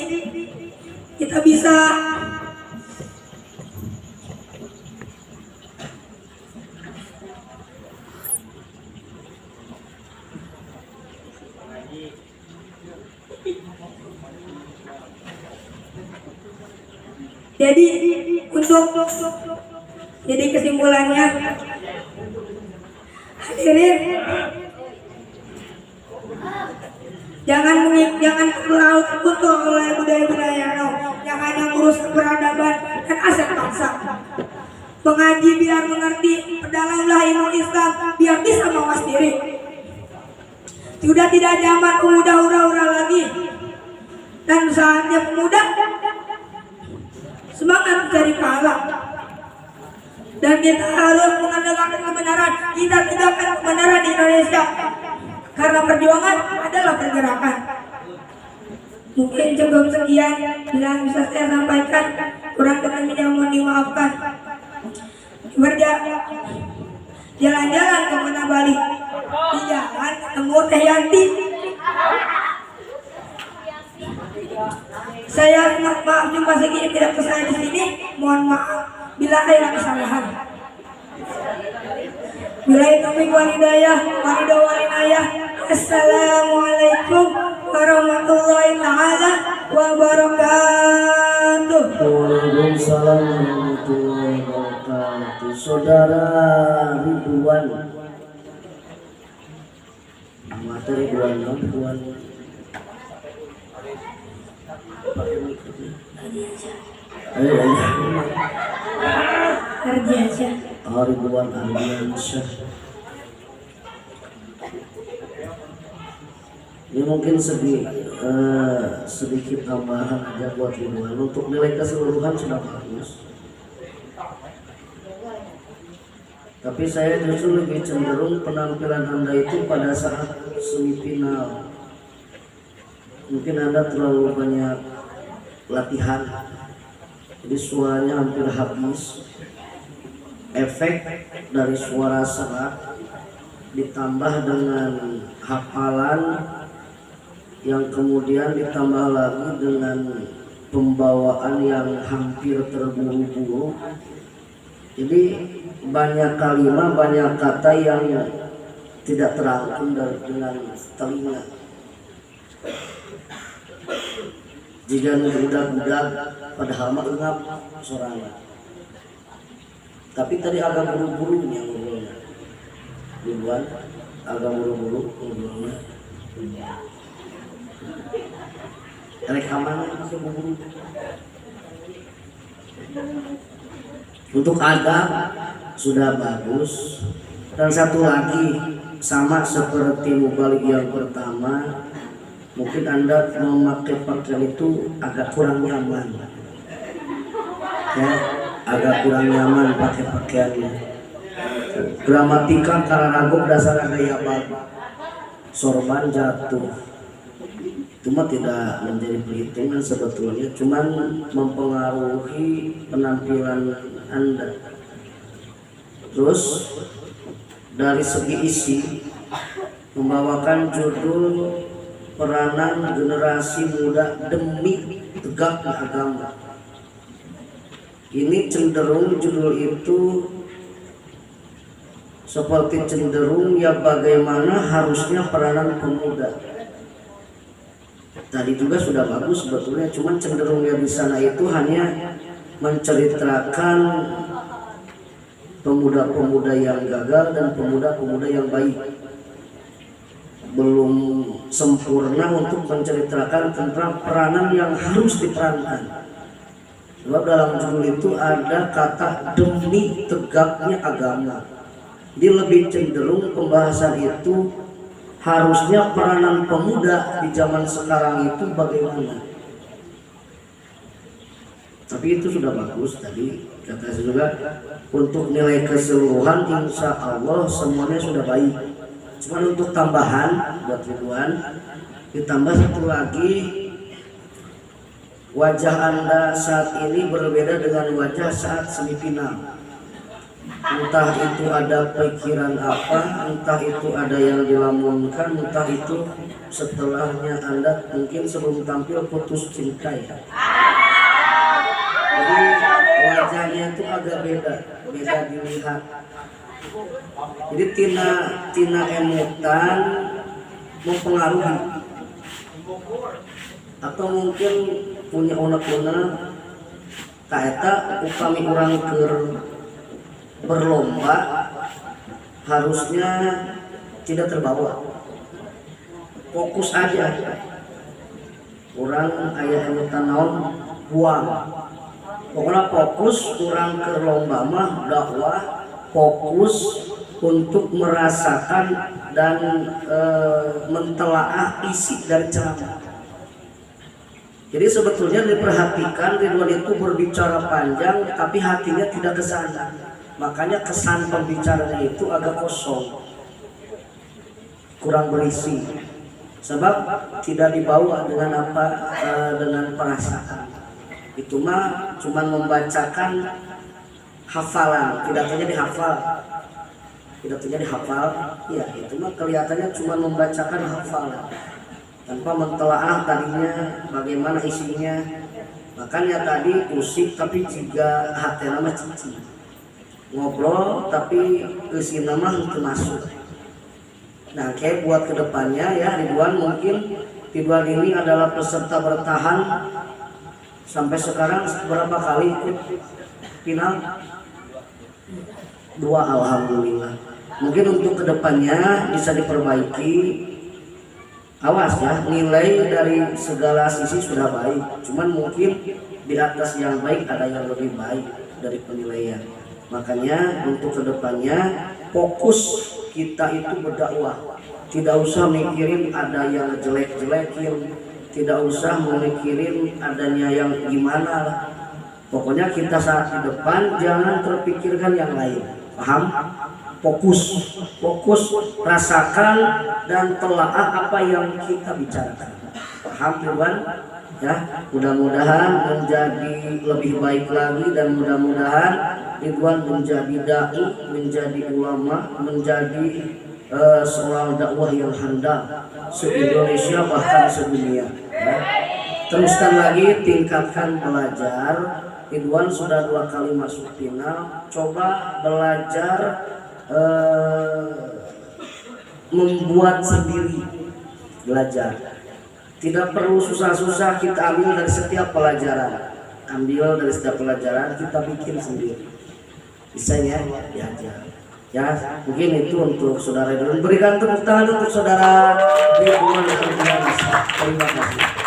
kita bisa jadi kesimpulannya, hadirin, jangan terlalu terkutuk oleh budaya-budaya yang hanya merusak peradaban dan aset bangsa. Mengaji biar mengerti, perdalamlah ilmu Islam biar bisa mawas diri. Sudah tidak zaman pemuda hura-hura lagi, dan saatnya pemuda semangat mencari pahala. Dan kita harus mengandalkan kebenaran. Kita tegakkan kebenaran di Indonesia, karena perjuangan adalah pergerakan. Mungkin cukup sekian yang bisa saya sampaikan, kurang lebihnya mohon dimaafkan. jalan-jalan ke Kota Bali. Di jalan ketemu Teh Yanti. Saya maaf jumpa segini tidak selesai di sini. Mohon maaf bila ada kesalahan. Bila taufik walhidayah, walinayah. Assalamualaikum warahmatullahi taala wabarakatuh. Waalaikumsalam warahmatullahi wabarakatuh. Saudara Ridwan, mata Ridwan. Ardiansyah. Ridwan Ardiansyah. Ini mungkin sedikit tambahan aja buat Ridwan. Untuk nilai keseluruhan sudah bagus. Tapi saya justru lebih cenderung penampilan Anda itu pada saat semifinal. Mungkin Anda terlalu banyak latihan, jadi suaranya hampir habis. Efek dari suara serak ditambah dengan hafalan yang kemudian ditambah lagi dengan pembawaan yang hampir terburu-buru. Jadi banyak kalimat, banyak kata yang tidak terangkum dengan telinga. Jika budak-budak padahal mah engap sorana. Tapi tadi agak buru-buru yang ngobrolnya. Ridwan agak buru-buru ngobrolnya. Rekaman masih buru-buru. Untuk adab sudah bagus. Dan satu lagi, sama seperti mubalik yang pertama, mungkin Anda memakai pakaian itu agak kurang nyaman, ya, agak kurang nyaman pakai pakaiannya. Gramatika kararago dasar gaya bagus, sorban jatuh, cuma tidak menjadi perhitungan sebetulnya, cuman mempengaruhi penampilan Anda. Terus dari segi isi membawakan judul peranan generasi muda demi tegaknya agama. Ini cenderung judul itu seperti cenderung ya bagaimana harusnya peranan pemuda. Tadi juga sudah bagus sebetulnya, cuman cenderungnya di sana itu hanya menceritakan pemuda-pemuda yang gagal dan pemuda-pemuda yang baik. Belum sempurna untuk menceritakan tentang peranan yang harus diperankan. Sebab dalam judul itu ada kata demi tegaknya agama. Dia lebih cenderung pembahasan itu harusnya peranan pemuda di zaman sekarang itu bagaimana. Tapi itu sudah bagus tadi kata saya juga. Untuk nilai keseluruhan insya Allah semuanya sudah baik. Cuma untuk tambahan buat Ridwan, ditambah satu lagi, wajah Anda saat ini berbeda dengan wajah saat semifinal. Entah itu ada pikiran apa, entah itu ada yang dilamunkan, entah itu setelahnya Anda mungkin sebelum tampil putus cinta ya. Jadi wajahnya itu agak beda dilihat. Jadi tina emutan mempengaruhi, atau mungkin punya unek-unek kaeta upami orang berlomba harusnya tidak terbawa, fokus aja. Orang ayah emutan naon buang, pokoknya fokus orang ke lomba mah dakwah, fokus untuk merasakan dan mentelaah isi dari ceramah. Jadi sebetulnya diperhatikan Ridwan itu berbicara panjang tapi hatinya tidak ke sana. Makanya kesan pembicaranya itu agak kosong, kurang berisi. Sebab tidak dibawa dengan dengan perasaan. Itu mah cuma membacakan hafalan, pidatonya dihafal. Pidatonya dihafal, ya itu mah kelihatannya cuma membacakan hafalan tanpa mentelaah tadinya bagaimana isinya. Makanya tadi musik tapi juga hati nama cici ngobrol tapi isi nama itu masuk. Nah kayak buat kedepannya ya Ridwan, mungkin Ridwan ini adalah peserta bertahan sampai sekarang berapa kali ikut final? 2, alhamdulillah. Mungkin untuk kedepannya bisa diperbaiki. Awas ya, nilai dari segala sisi sudah baik, cuman mungkin di atas yang baik ada yang lebih baik dari penilaian. Makanya untuk kedepannya fokus kita itu berdakwah, tidak usah mikirin ada yang jelek-jelekin, tidak usah memikirin adanya yang gimana lah. Pokoknya kita saat di depan jangan terpikirkan yang lain, paham? Fokus, rasakan dan telaah apa yang kita bicarakan. Paham Tuhan? Ya, mudah-mudahan menjadi lebih baik lagi dan mudah-mudahan Ridwan menjadi dai, menjadi ulama, menjadi seorang dakwah yang handal se-Indonesia bahkan sedunia. Ya. Teruskan lagi, tingkatkan belajar. Ridwan sudah 2 kali masuk final. Coba belajar membuat sendiri, belajar. Tidak perlu susah-susah, kita ambil dari setiap pelajaran. Ambil dari setiap pelajaran, kita bikin sendiri. Bisa ya, diajar. Ya, mungkin itu untuk saudara Ridwan. Berikan tepuk tangan untuk saudara Ridwan. Terima kasih.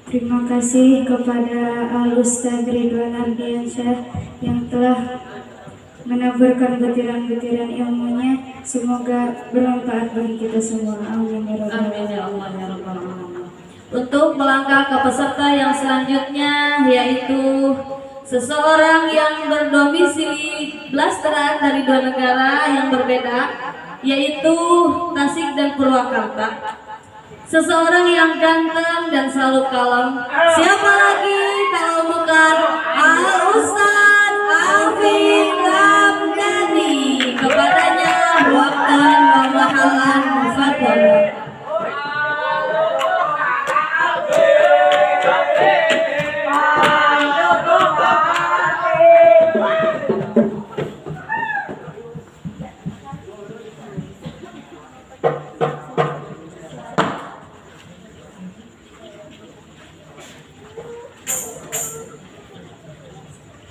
Terima kasih kepada Al-Ustadz Ridwan Ardiansyah yang telah menaburkan butiran-butiran ilmunya. Semoga bermanfaat bagi kita semua. Amin ya rabbal Amin ya Allah ya rabbal alamin. Untuk melangkah ke peserta yang selanjutnya, yaitu seseorang yang berdomisili blasteran dari 2 negara yang berbeda, yaitu Tasik dan Purwakarta. Seseorang yang ganteng dan selalu kalem. Siapa lagi kalau bukan Al-Ustadz Alvin Ramdhani. Kepadanya waktan wa mahalan mufaddal.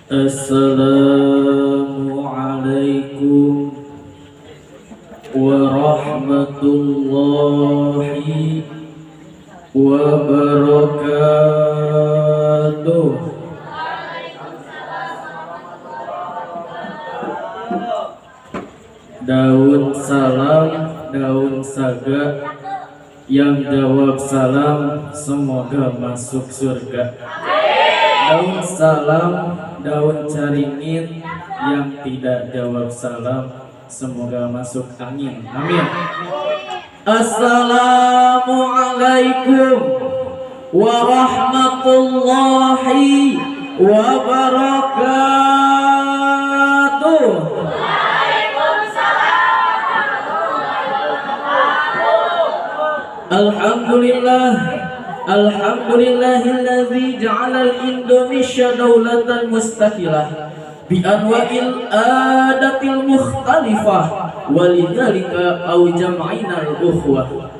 Assalamualaikum warahmatullahi wabarakatuh. Daun salam, daun saga, yang jawab salam semoga masuk surga. Daun salam, daun caringin, yang tidak jawab salam semoga masuk angin. Amin. Assalamualaikum warahmatullahi wabarakatuh. Alhamdulillah, alhamdulillahilladzi ja'ala Indonesia daulatan mustaqilah bi anwa'il adatil mukhtalifah walidzalika aujama'ina al-ukhwah.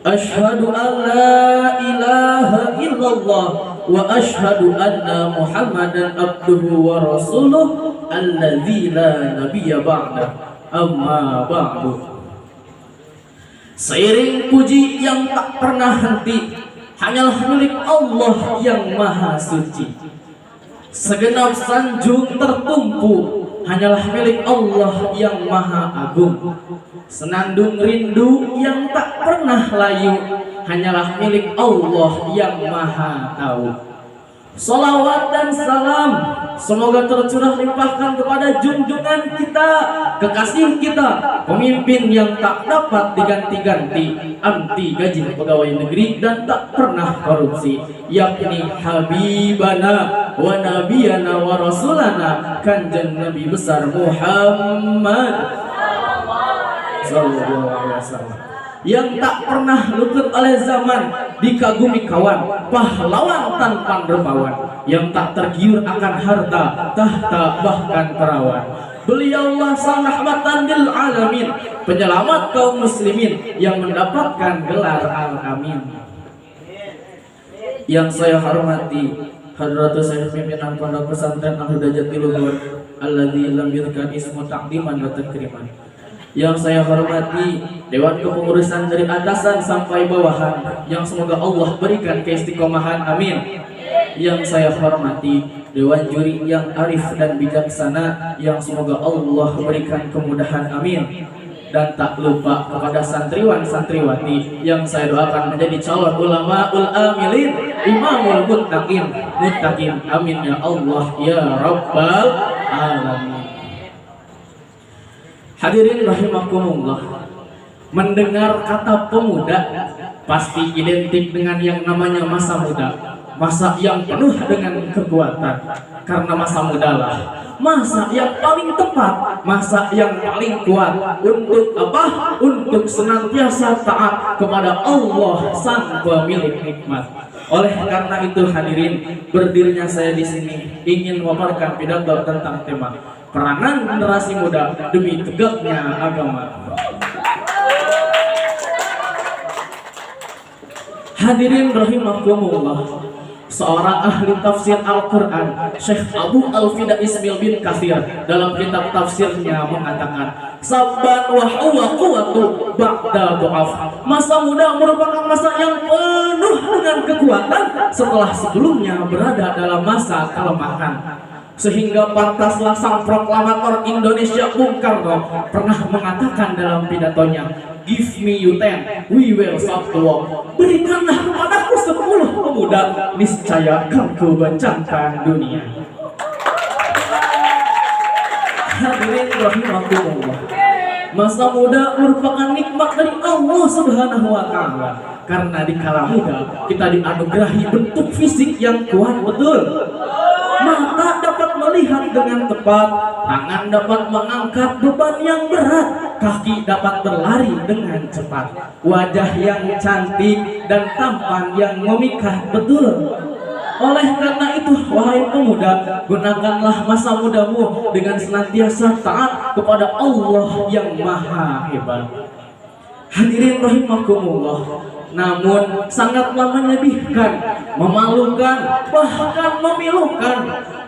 Asyhadu an la ilaha illallah wa asyhadu anna Muhammadan abduhu wa rasuluh alladzi la nabiyya ba'da. Amma ba'du. Seiring puji yang tak pernah henti hanyalah milik Allah yang maha suci. Segenap sanjung tertumpu hanyalah milik Allah yang maha agung. Senandung rindu yang tak pernah layu hanyalah milik Allah yang Maha Tahu. Salawat dan salam semoga tercurah limpahkan kepada junjungan kita, kekasih kita, pemimpin yang tak dapat diganti-ganti, anti gaji pegawai negeri dan tak pernah korupsi, yakni Habibana wa Nabiyana wa Rasulana Kanjeng Nabi besar Muhammad sallallahu alaihi wasallam, yang tak pernah luput oleh zaman, dikagumi kawan, pahlawan tanpa dermawan, yang tak tergiur akan harta, tahta bahkan perawan. Beliaulah sang rahmatan lil alamin, penyelamat kaum muslimin yang mendapatkan gelar al-amin. Yang saya hormati Hadratus Syekh pimpinan Pondok Pesantren Al-Hudajatil Luhur alladzi lam yurkan ismu taqdiman wa takriman. Yang saya hormati Dewan Kepengurusan dari atasan sampai bawahan, yang semoga Allah berikan keistiqomahan, amin. Yang saya hormati Dewan Juri yang arif dan bijaksana, yang semoga Allah berikan kemudahan, amin. Dan tak lupa kepada santriwan santriwati yang saya doakan menjadi calon ulamaul amilin, imamul muttaqin, amin ya Allah ya rabbal alamin. Hadirin rahimakumullah, mendengar kata pemuda pasti identik dengan yang namanya masa muda, masa yang penuh dengan kekuatan. Karena masa muda lah masa yang paling tepat, masa yang paling kuat untuk apa? Untuk senantiasa taat kepada Allah sang pemilik nikmat. Oleh karena itu hadirin, berdirinya saya di sini ingin memaparkan pidato tentang tema peranan generasi muda demi tegaknya agama. Hadirin rahimakumullah, seorang ahli tafsir Al-Quran, Syekh Abu Al-Fida Ismail bin Katsir, dalam kitab tafsirnya mengatakan, Sabban wa huwa quwwatu ba'da du'af. Masa muda merupakan masa yang penuh dengan kekuatan setelah sebelumnya berada dalam masa kelemahan. Sehingga pantaslah sang proklamator Indonesia Bung Karno pernah mengatakan dalam pidatonya, "Give me you 10, we will solve the war." Berikanlah kepadaku 10 pemuda, niscaya akan kubancangkan dunia. Hadirin rahimakumullah, masa muda merupakan nikmat dari Allah Subhanahu wa Ta'ala. Karena di kala muda kita dianugerahi bentuk fisik yang kuat, betul. Mata dapat melihat dengan tepat, tangan dapat mengangkat beban yang berat, kaki dapat berlari dengan cepat, wajah yang cantik dan tampan yang memikat, betul. Oleh karena itu, wahai pemuda, gunakanlah masa mudamu dengan senantiasa taat kepada Allah yang Maha Hebat. Hadirin rahimakumullah, namun sangatlah menyedihkan, memalukan, bahkan memilukan.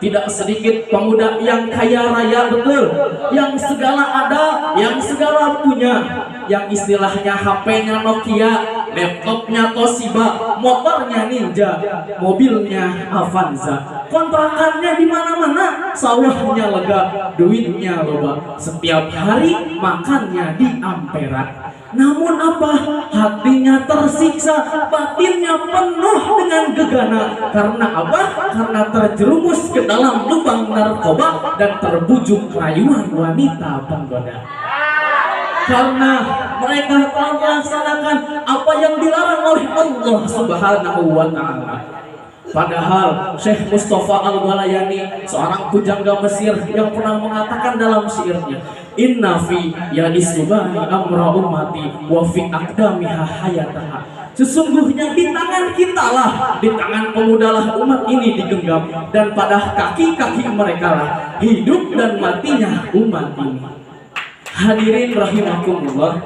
Tidak sedikit pemuda yang kaya raya, betul, yang segala ada, yang segala punya, yang istilahnya HP-nya Nokia, laptopnya Toshiba, motornya Ninja, mobilnya Avanza, kontrakannya di mana-mana, sawahnya lega, duitnya loba, setiap hari makannya di Ampera. Namun apa? Hatinya tersiksa, batinnya penuh dengan gegana. Karena apa? Karena terjerumus ke dalam lubang narkoba dan terbujuk rayuan wanita penggoda. Karena mereka telah melaksanakan apa yang dilarang oleh Allah Subhanahu wa Ta'ala. Padahal Syekh Mustafa Al-Walayani, seorang pujangga Mesir, yang pernah mengatakan dalam syairnya, "Inna fi yadisubani amra ummati wa fi aqdamiha hayataha." Sesungguhnya di tangan kita lah, di tangan pemuda lah umat ini digenggam, dan pada kaki-kaki mereka lah hidup dan matinya umat ini. Hadirin rahimakumullah,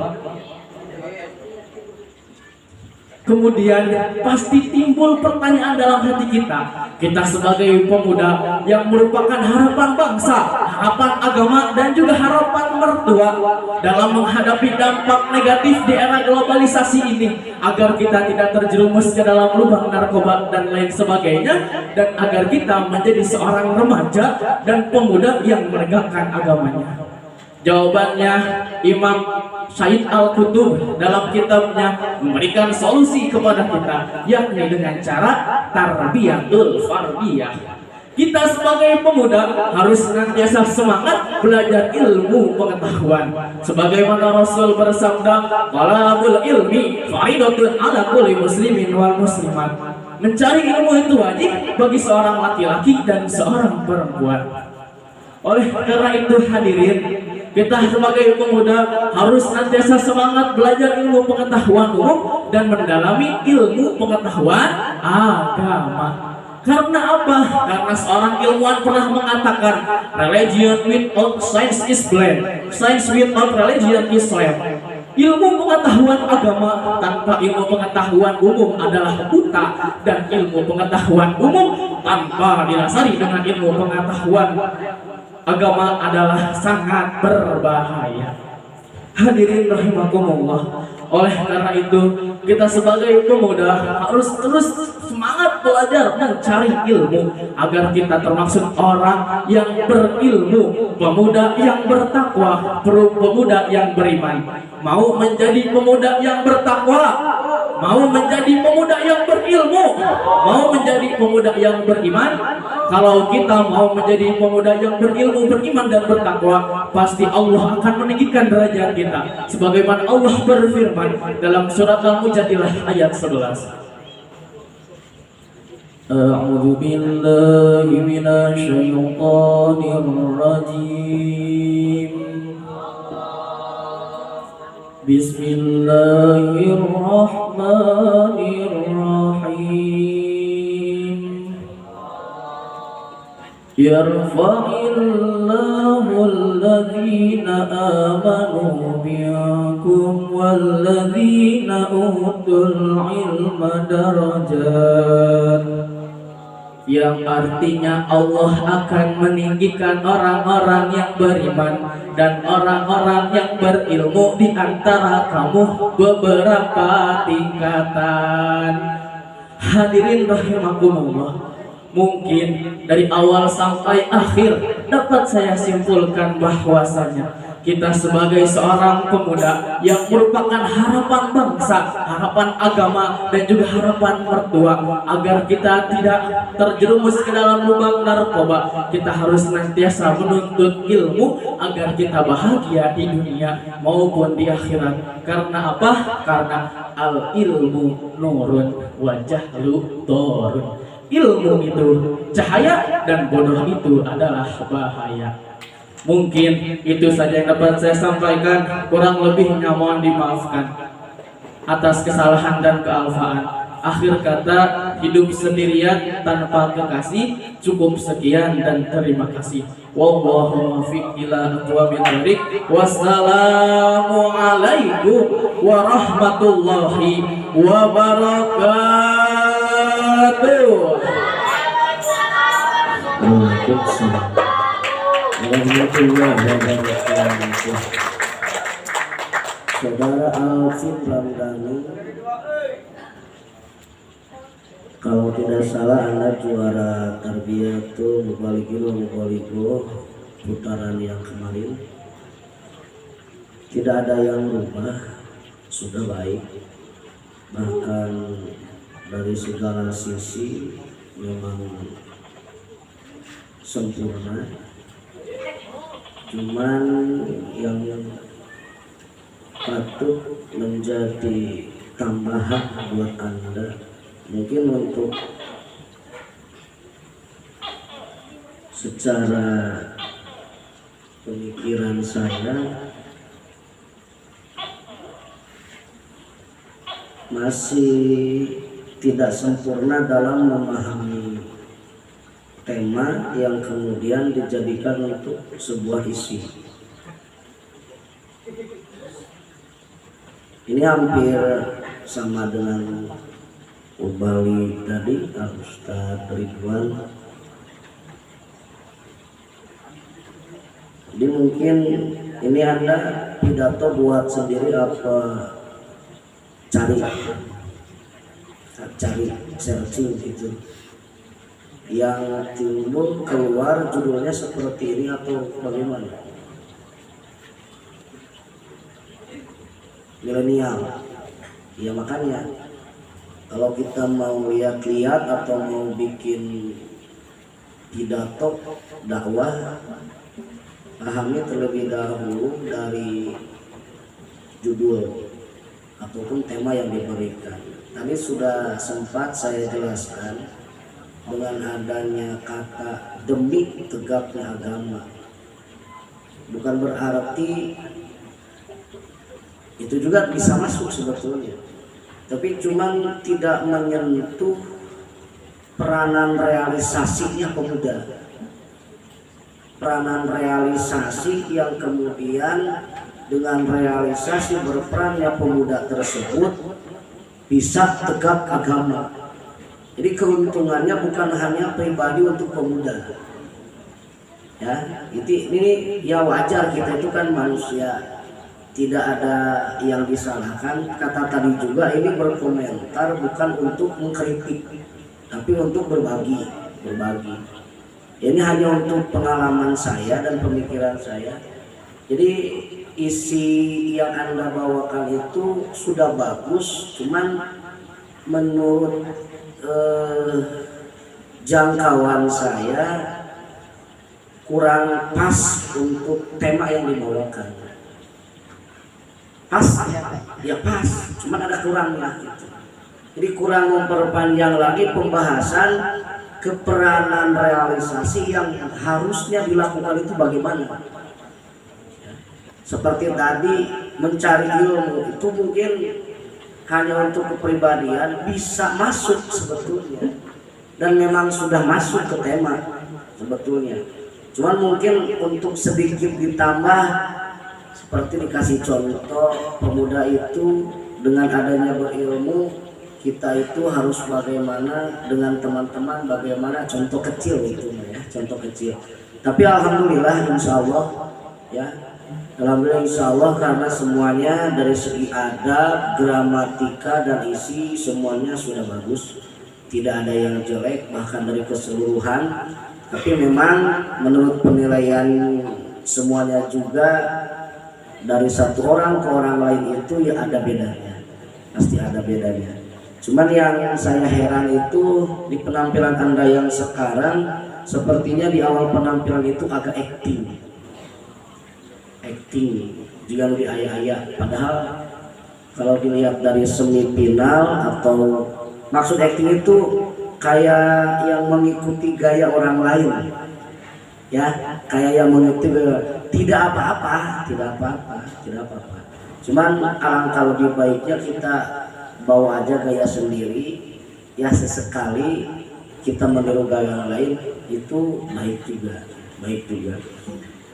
kemudian pasti timbul pertanyaan dalam hati kita. Kita sebagai pemuda yang merupakan harapan bangsa, harapan agama, dan juga harapan mertua dalam menghadapi dampak negatif di era globalisasi ini, agar kita tidak terjerumus ke dalam lubang narkoba dan lain sebagainya, dan agar kita menjadi seorang remaja dan pemuda yang menegakkan agamanya. Jawabannya Imam Syed Al-Qutub dalam kitabnya memberikan solusi kepada kita, yakni dengan cara tarbiyatul fardiyah. Kita sebagai pemuda harus senantiasa semangat belajar ilmu pengetahuan. Sebagaimana Rasul bersabda, "Talabul ilmi faridatun ala kulli muslimin wal muslimat." Mencari ilmu itu wajib bagi seorang laki-laki dan seorang perempuan. Oleh karena itu hadirin, kita sebagai pemuda harus senantiasa semangat belajar ilmu pengetahuan umum dan mendalami ilmu pengetahuan agama. Karena apa? Karena seorang ilmuwan pernah mengatakan, religion without science is blind, science without religion is lame. Ilmu pengetahuan agama tanpa ilmu pengetahuan umum adalah buta, dan ilmu pengetahuan umum tanpa didasari dengan ilmu pengetahuan agama adalah sangat berbahaya. Hadirin rahimakumullah. Oleh karena itu, kita sebagai pemuda harus terus semangat belajar mencari ilmu agar kita termasuk orang yang berilmu, pemuda yang bertakwa, pemuda yang beriman. Mau menjadi pemuda yang bertakwa, mau menjadi pemuda yang berilmu, mau menjadi pemuda yang beriman. Kalau kita mau menjadi pemuda yang berilmu, beriman dan bertakwa, pasti Allah akan meninggikan derajat kita. Sebagaimana Allah berfirman dalam surat Al-Mujadilah ayat 11. A'udzu billahi minasyaitonir rajim. Bismillahirrahmanirrahim. Yarfa'illahu alladhina amanu minkum walladhina utul ilma darajat. Yang artinya Allah akan meninggikan orang-orang yang beriman dan orang-orang yang berilmu di antara kamu beberapa tingkatan. Hadirin rahimakumullah, mungkin dari awal sampai akhir dapat saya simpulkan bahwasanya kita sebagai seorang pemuda yang merupakan harapan bangsa, harapan agama, dan juga harapan mertua, agar kita tidak terjerumus ke dalam lubang narkoba, kita harus senantiasa menuntut ilmu agar kita bahagia di dunia maupun di akhirat. Karena apa? Karena al ilmu nurun wajah lu turun. Ilmu itu cahaya dan bodoh itu adalah bahaya. Mungkin itu saja yang dapat saya sampaikan. Kurang lebihnya mohon dimaafkan atas kesalahan dan kealfaan. Akhir kata, hidup sendirian tanpa kekasih. Cukup sekian dan terima kasih. Wallahu muwaffiq ila aqwamit thoriq. Wassalamu alaikum warahmatullahi wabarakatuh. Waalaikumsalam warahmatullahi wabarakatuh. Saudara Alvin Ramdhani, kalau tidak salah Anda juara Tarbiyatul Mubalighin wa Mubaligho putaran yang kemarin. Tidak ada yang berubah, sudah baik. Bahkan dari segala sisi memang sempurna. Cuman yang patut menjadi tambahan buat Anda, mungkin untuk secara pemikiran saya masih tidak sempurna dalam memahami tema yang kemudian dijadikan untuk sebuah isi. Ini hampir sama dengan Ubali tadi, Ustaz Ridwan. Jadi mungkin ini Anda pidato buat sendiri apa cari searching gitu, yang timbul keluar judulnya seperti ini atau bagaimana? milenial. Ya makanya kalau kita mau lihat-lihat atau mau bikin pidato dakwah, pahami terlebih dahulu dari judul ataupun tema yang diberikan. Tadi sudah sempat saya jelaskan dengan adanya kata demi tegaknya agama, bukan berarti itu juga bisa masuk sebetulnya, tapi cuma tidak menyentuh peranan realisasinya pemuda, peranan realisasi yang kemudian dengan realisasi berperannya pemuda tersebut bisa tegak agama. Jadi keuntungannya bukan hanya pribadi untuk pemuda. Ya, ini ya wajar, kita itu kan manusia, tidak ada yang disalahkan. Kata tadi juga ini berkomentar bukan untuk mengkritik, tapi untuk berbagi. Ini hanya untuk pengalaman saya dan pemikiran saya. Jadi isi yang Anda bawakan itu sudah bagus, cuman menurut jangkauan saya kurang pas untuk tema yang dibawakan. Pas ya pas, cuman ada kurangnya gitu. Jadi kurang memperpanjang lagi pembahasan keperanan realisasi yang harusnya dilakukan itu bagaimana. Seperti tadi mencari ilmu itu mungkin hanya untuk kepribadian, bisa masuk sebetulnya, dan memang sudah masuk ke tema sebetulnya. Cuman mungkin untuk sedikit ditambah, seperti dikasih contoh, pemuda itu dengan adanya berilmu, kita itu harus bagaimana dengan teman-teman, bagaimana contoh kecil itu ya, contoh kecil. Tapi alhamdulillah insya Allah ya, alhamdulillah insya Allah, karena semuanya dari segi adab, gramatika dan isi semuanya sudah bagus, tidak ada yang jelek bahkan dari keseluruhan. Tapi memang menurut penilaian semuanya juga dari satu orang ke orang lain itu ya ada bedanya, pasti ada bedanya. Cuman yang saya heran itu di penampilan Anda yang sekarang, sepertinya di awal penampilan itu agak acting juga lebih ayah-ayah. Padahal kalau dilihat dari semifinal atau maksud acting itu kayak yang mengikuti gaya orang lain, ya, kayak yang mengikuti, tidak apa-apa. Cuman alangkah lebih baiknya kita bawa aja gaya sendiri, ya sesekali kita meniru gaya yang lain itu baik juga.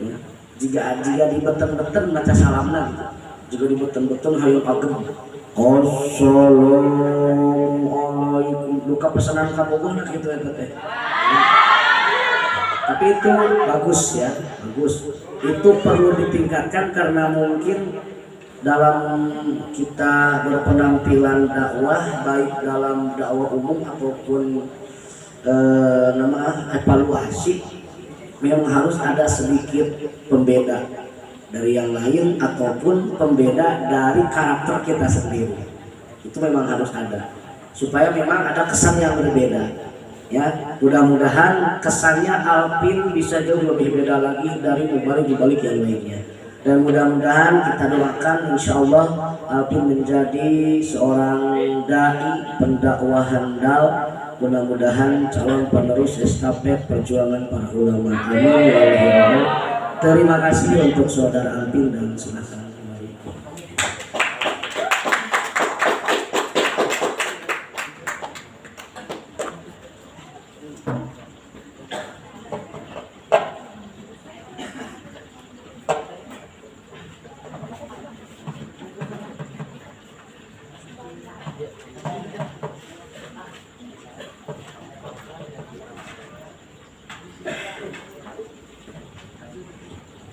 Ya. Jika dibeten-beten baca salamna gitu, juga dibeten-beten hayu agem assalamualaikum, luka pesanan kabogohna gitu ya teh. Tapi itu bagus ya, bagus. Itu perlu ditingkatkan karena mungkin dalam kita berpenampilan dakwah, baik dalam dakwah umum ataupun evaluasi, memang harus ada sedikit pembeda dari yang lain ataupun pembeda dari karakter kita sendiri. Itu memang harus ada supaya memang ada kesan yang berbeda. Ya, mudah-mudahan kesannya Alpin bisa jauh lebih beda lagi dari mubalik yang lainnya. Dan mudah-mudahan kita doakan insya Allah Alpin menjadi seorang dai pendakwah handal. Mudah-mudahan calon penerus estafet perjuangan para ulama. Amin ya Allah. Terima kasih untuk saudara Alpin dan silakan kembali.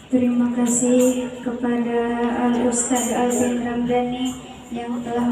Terima kasih kepada Al Ustadz Alvin Ramdhani yang telah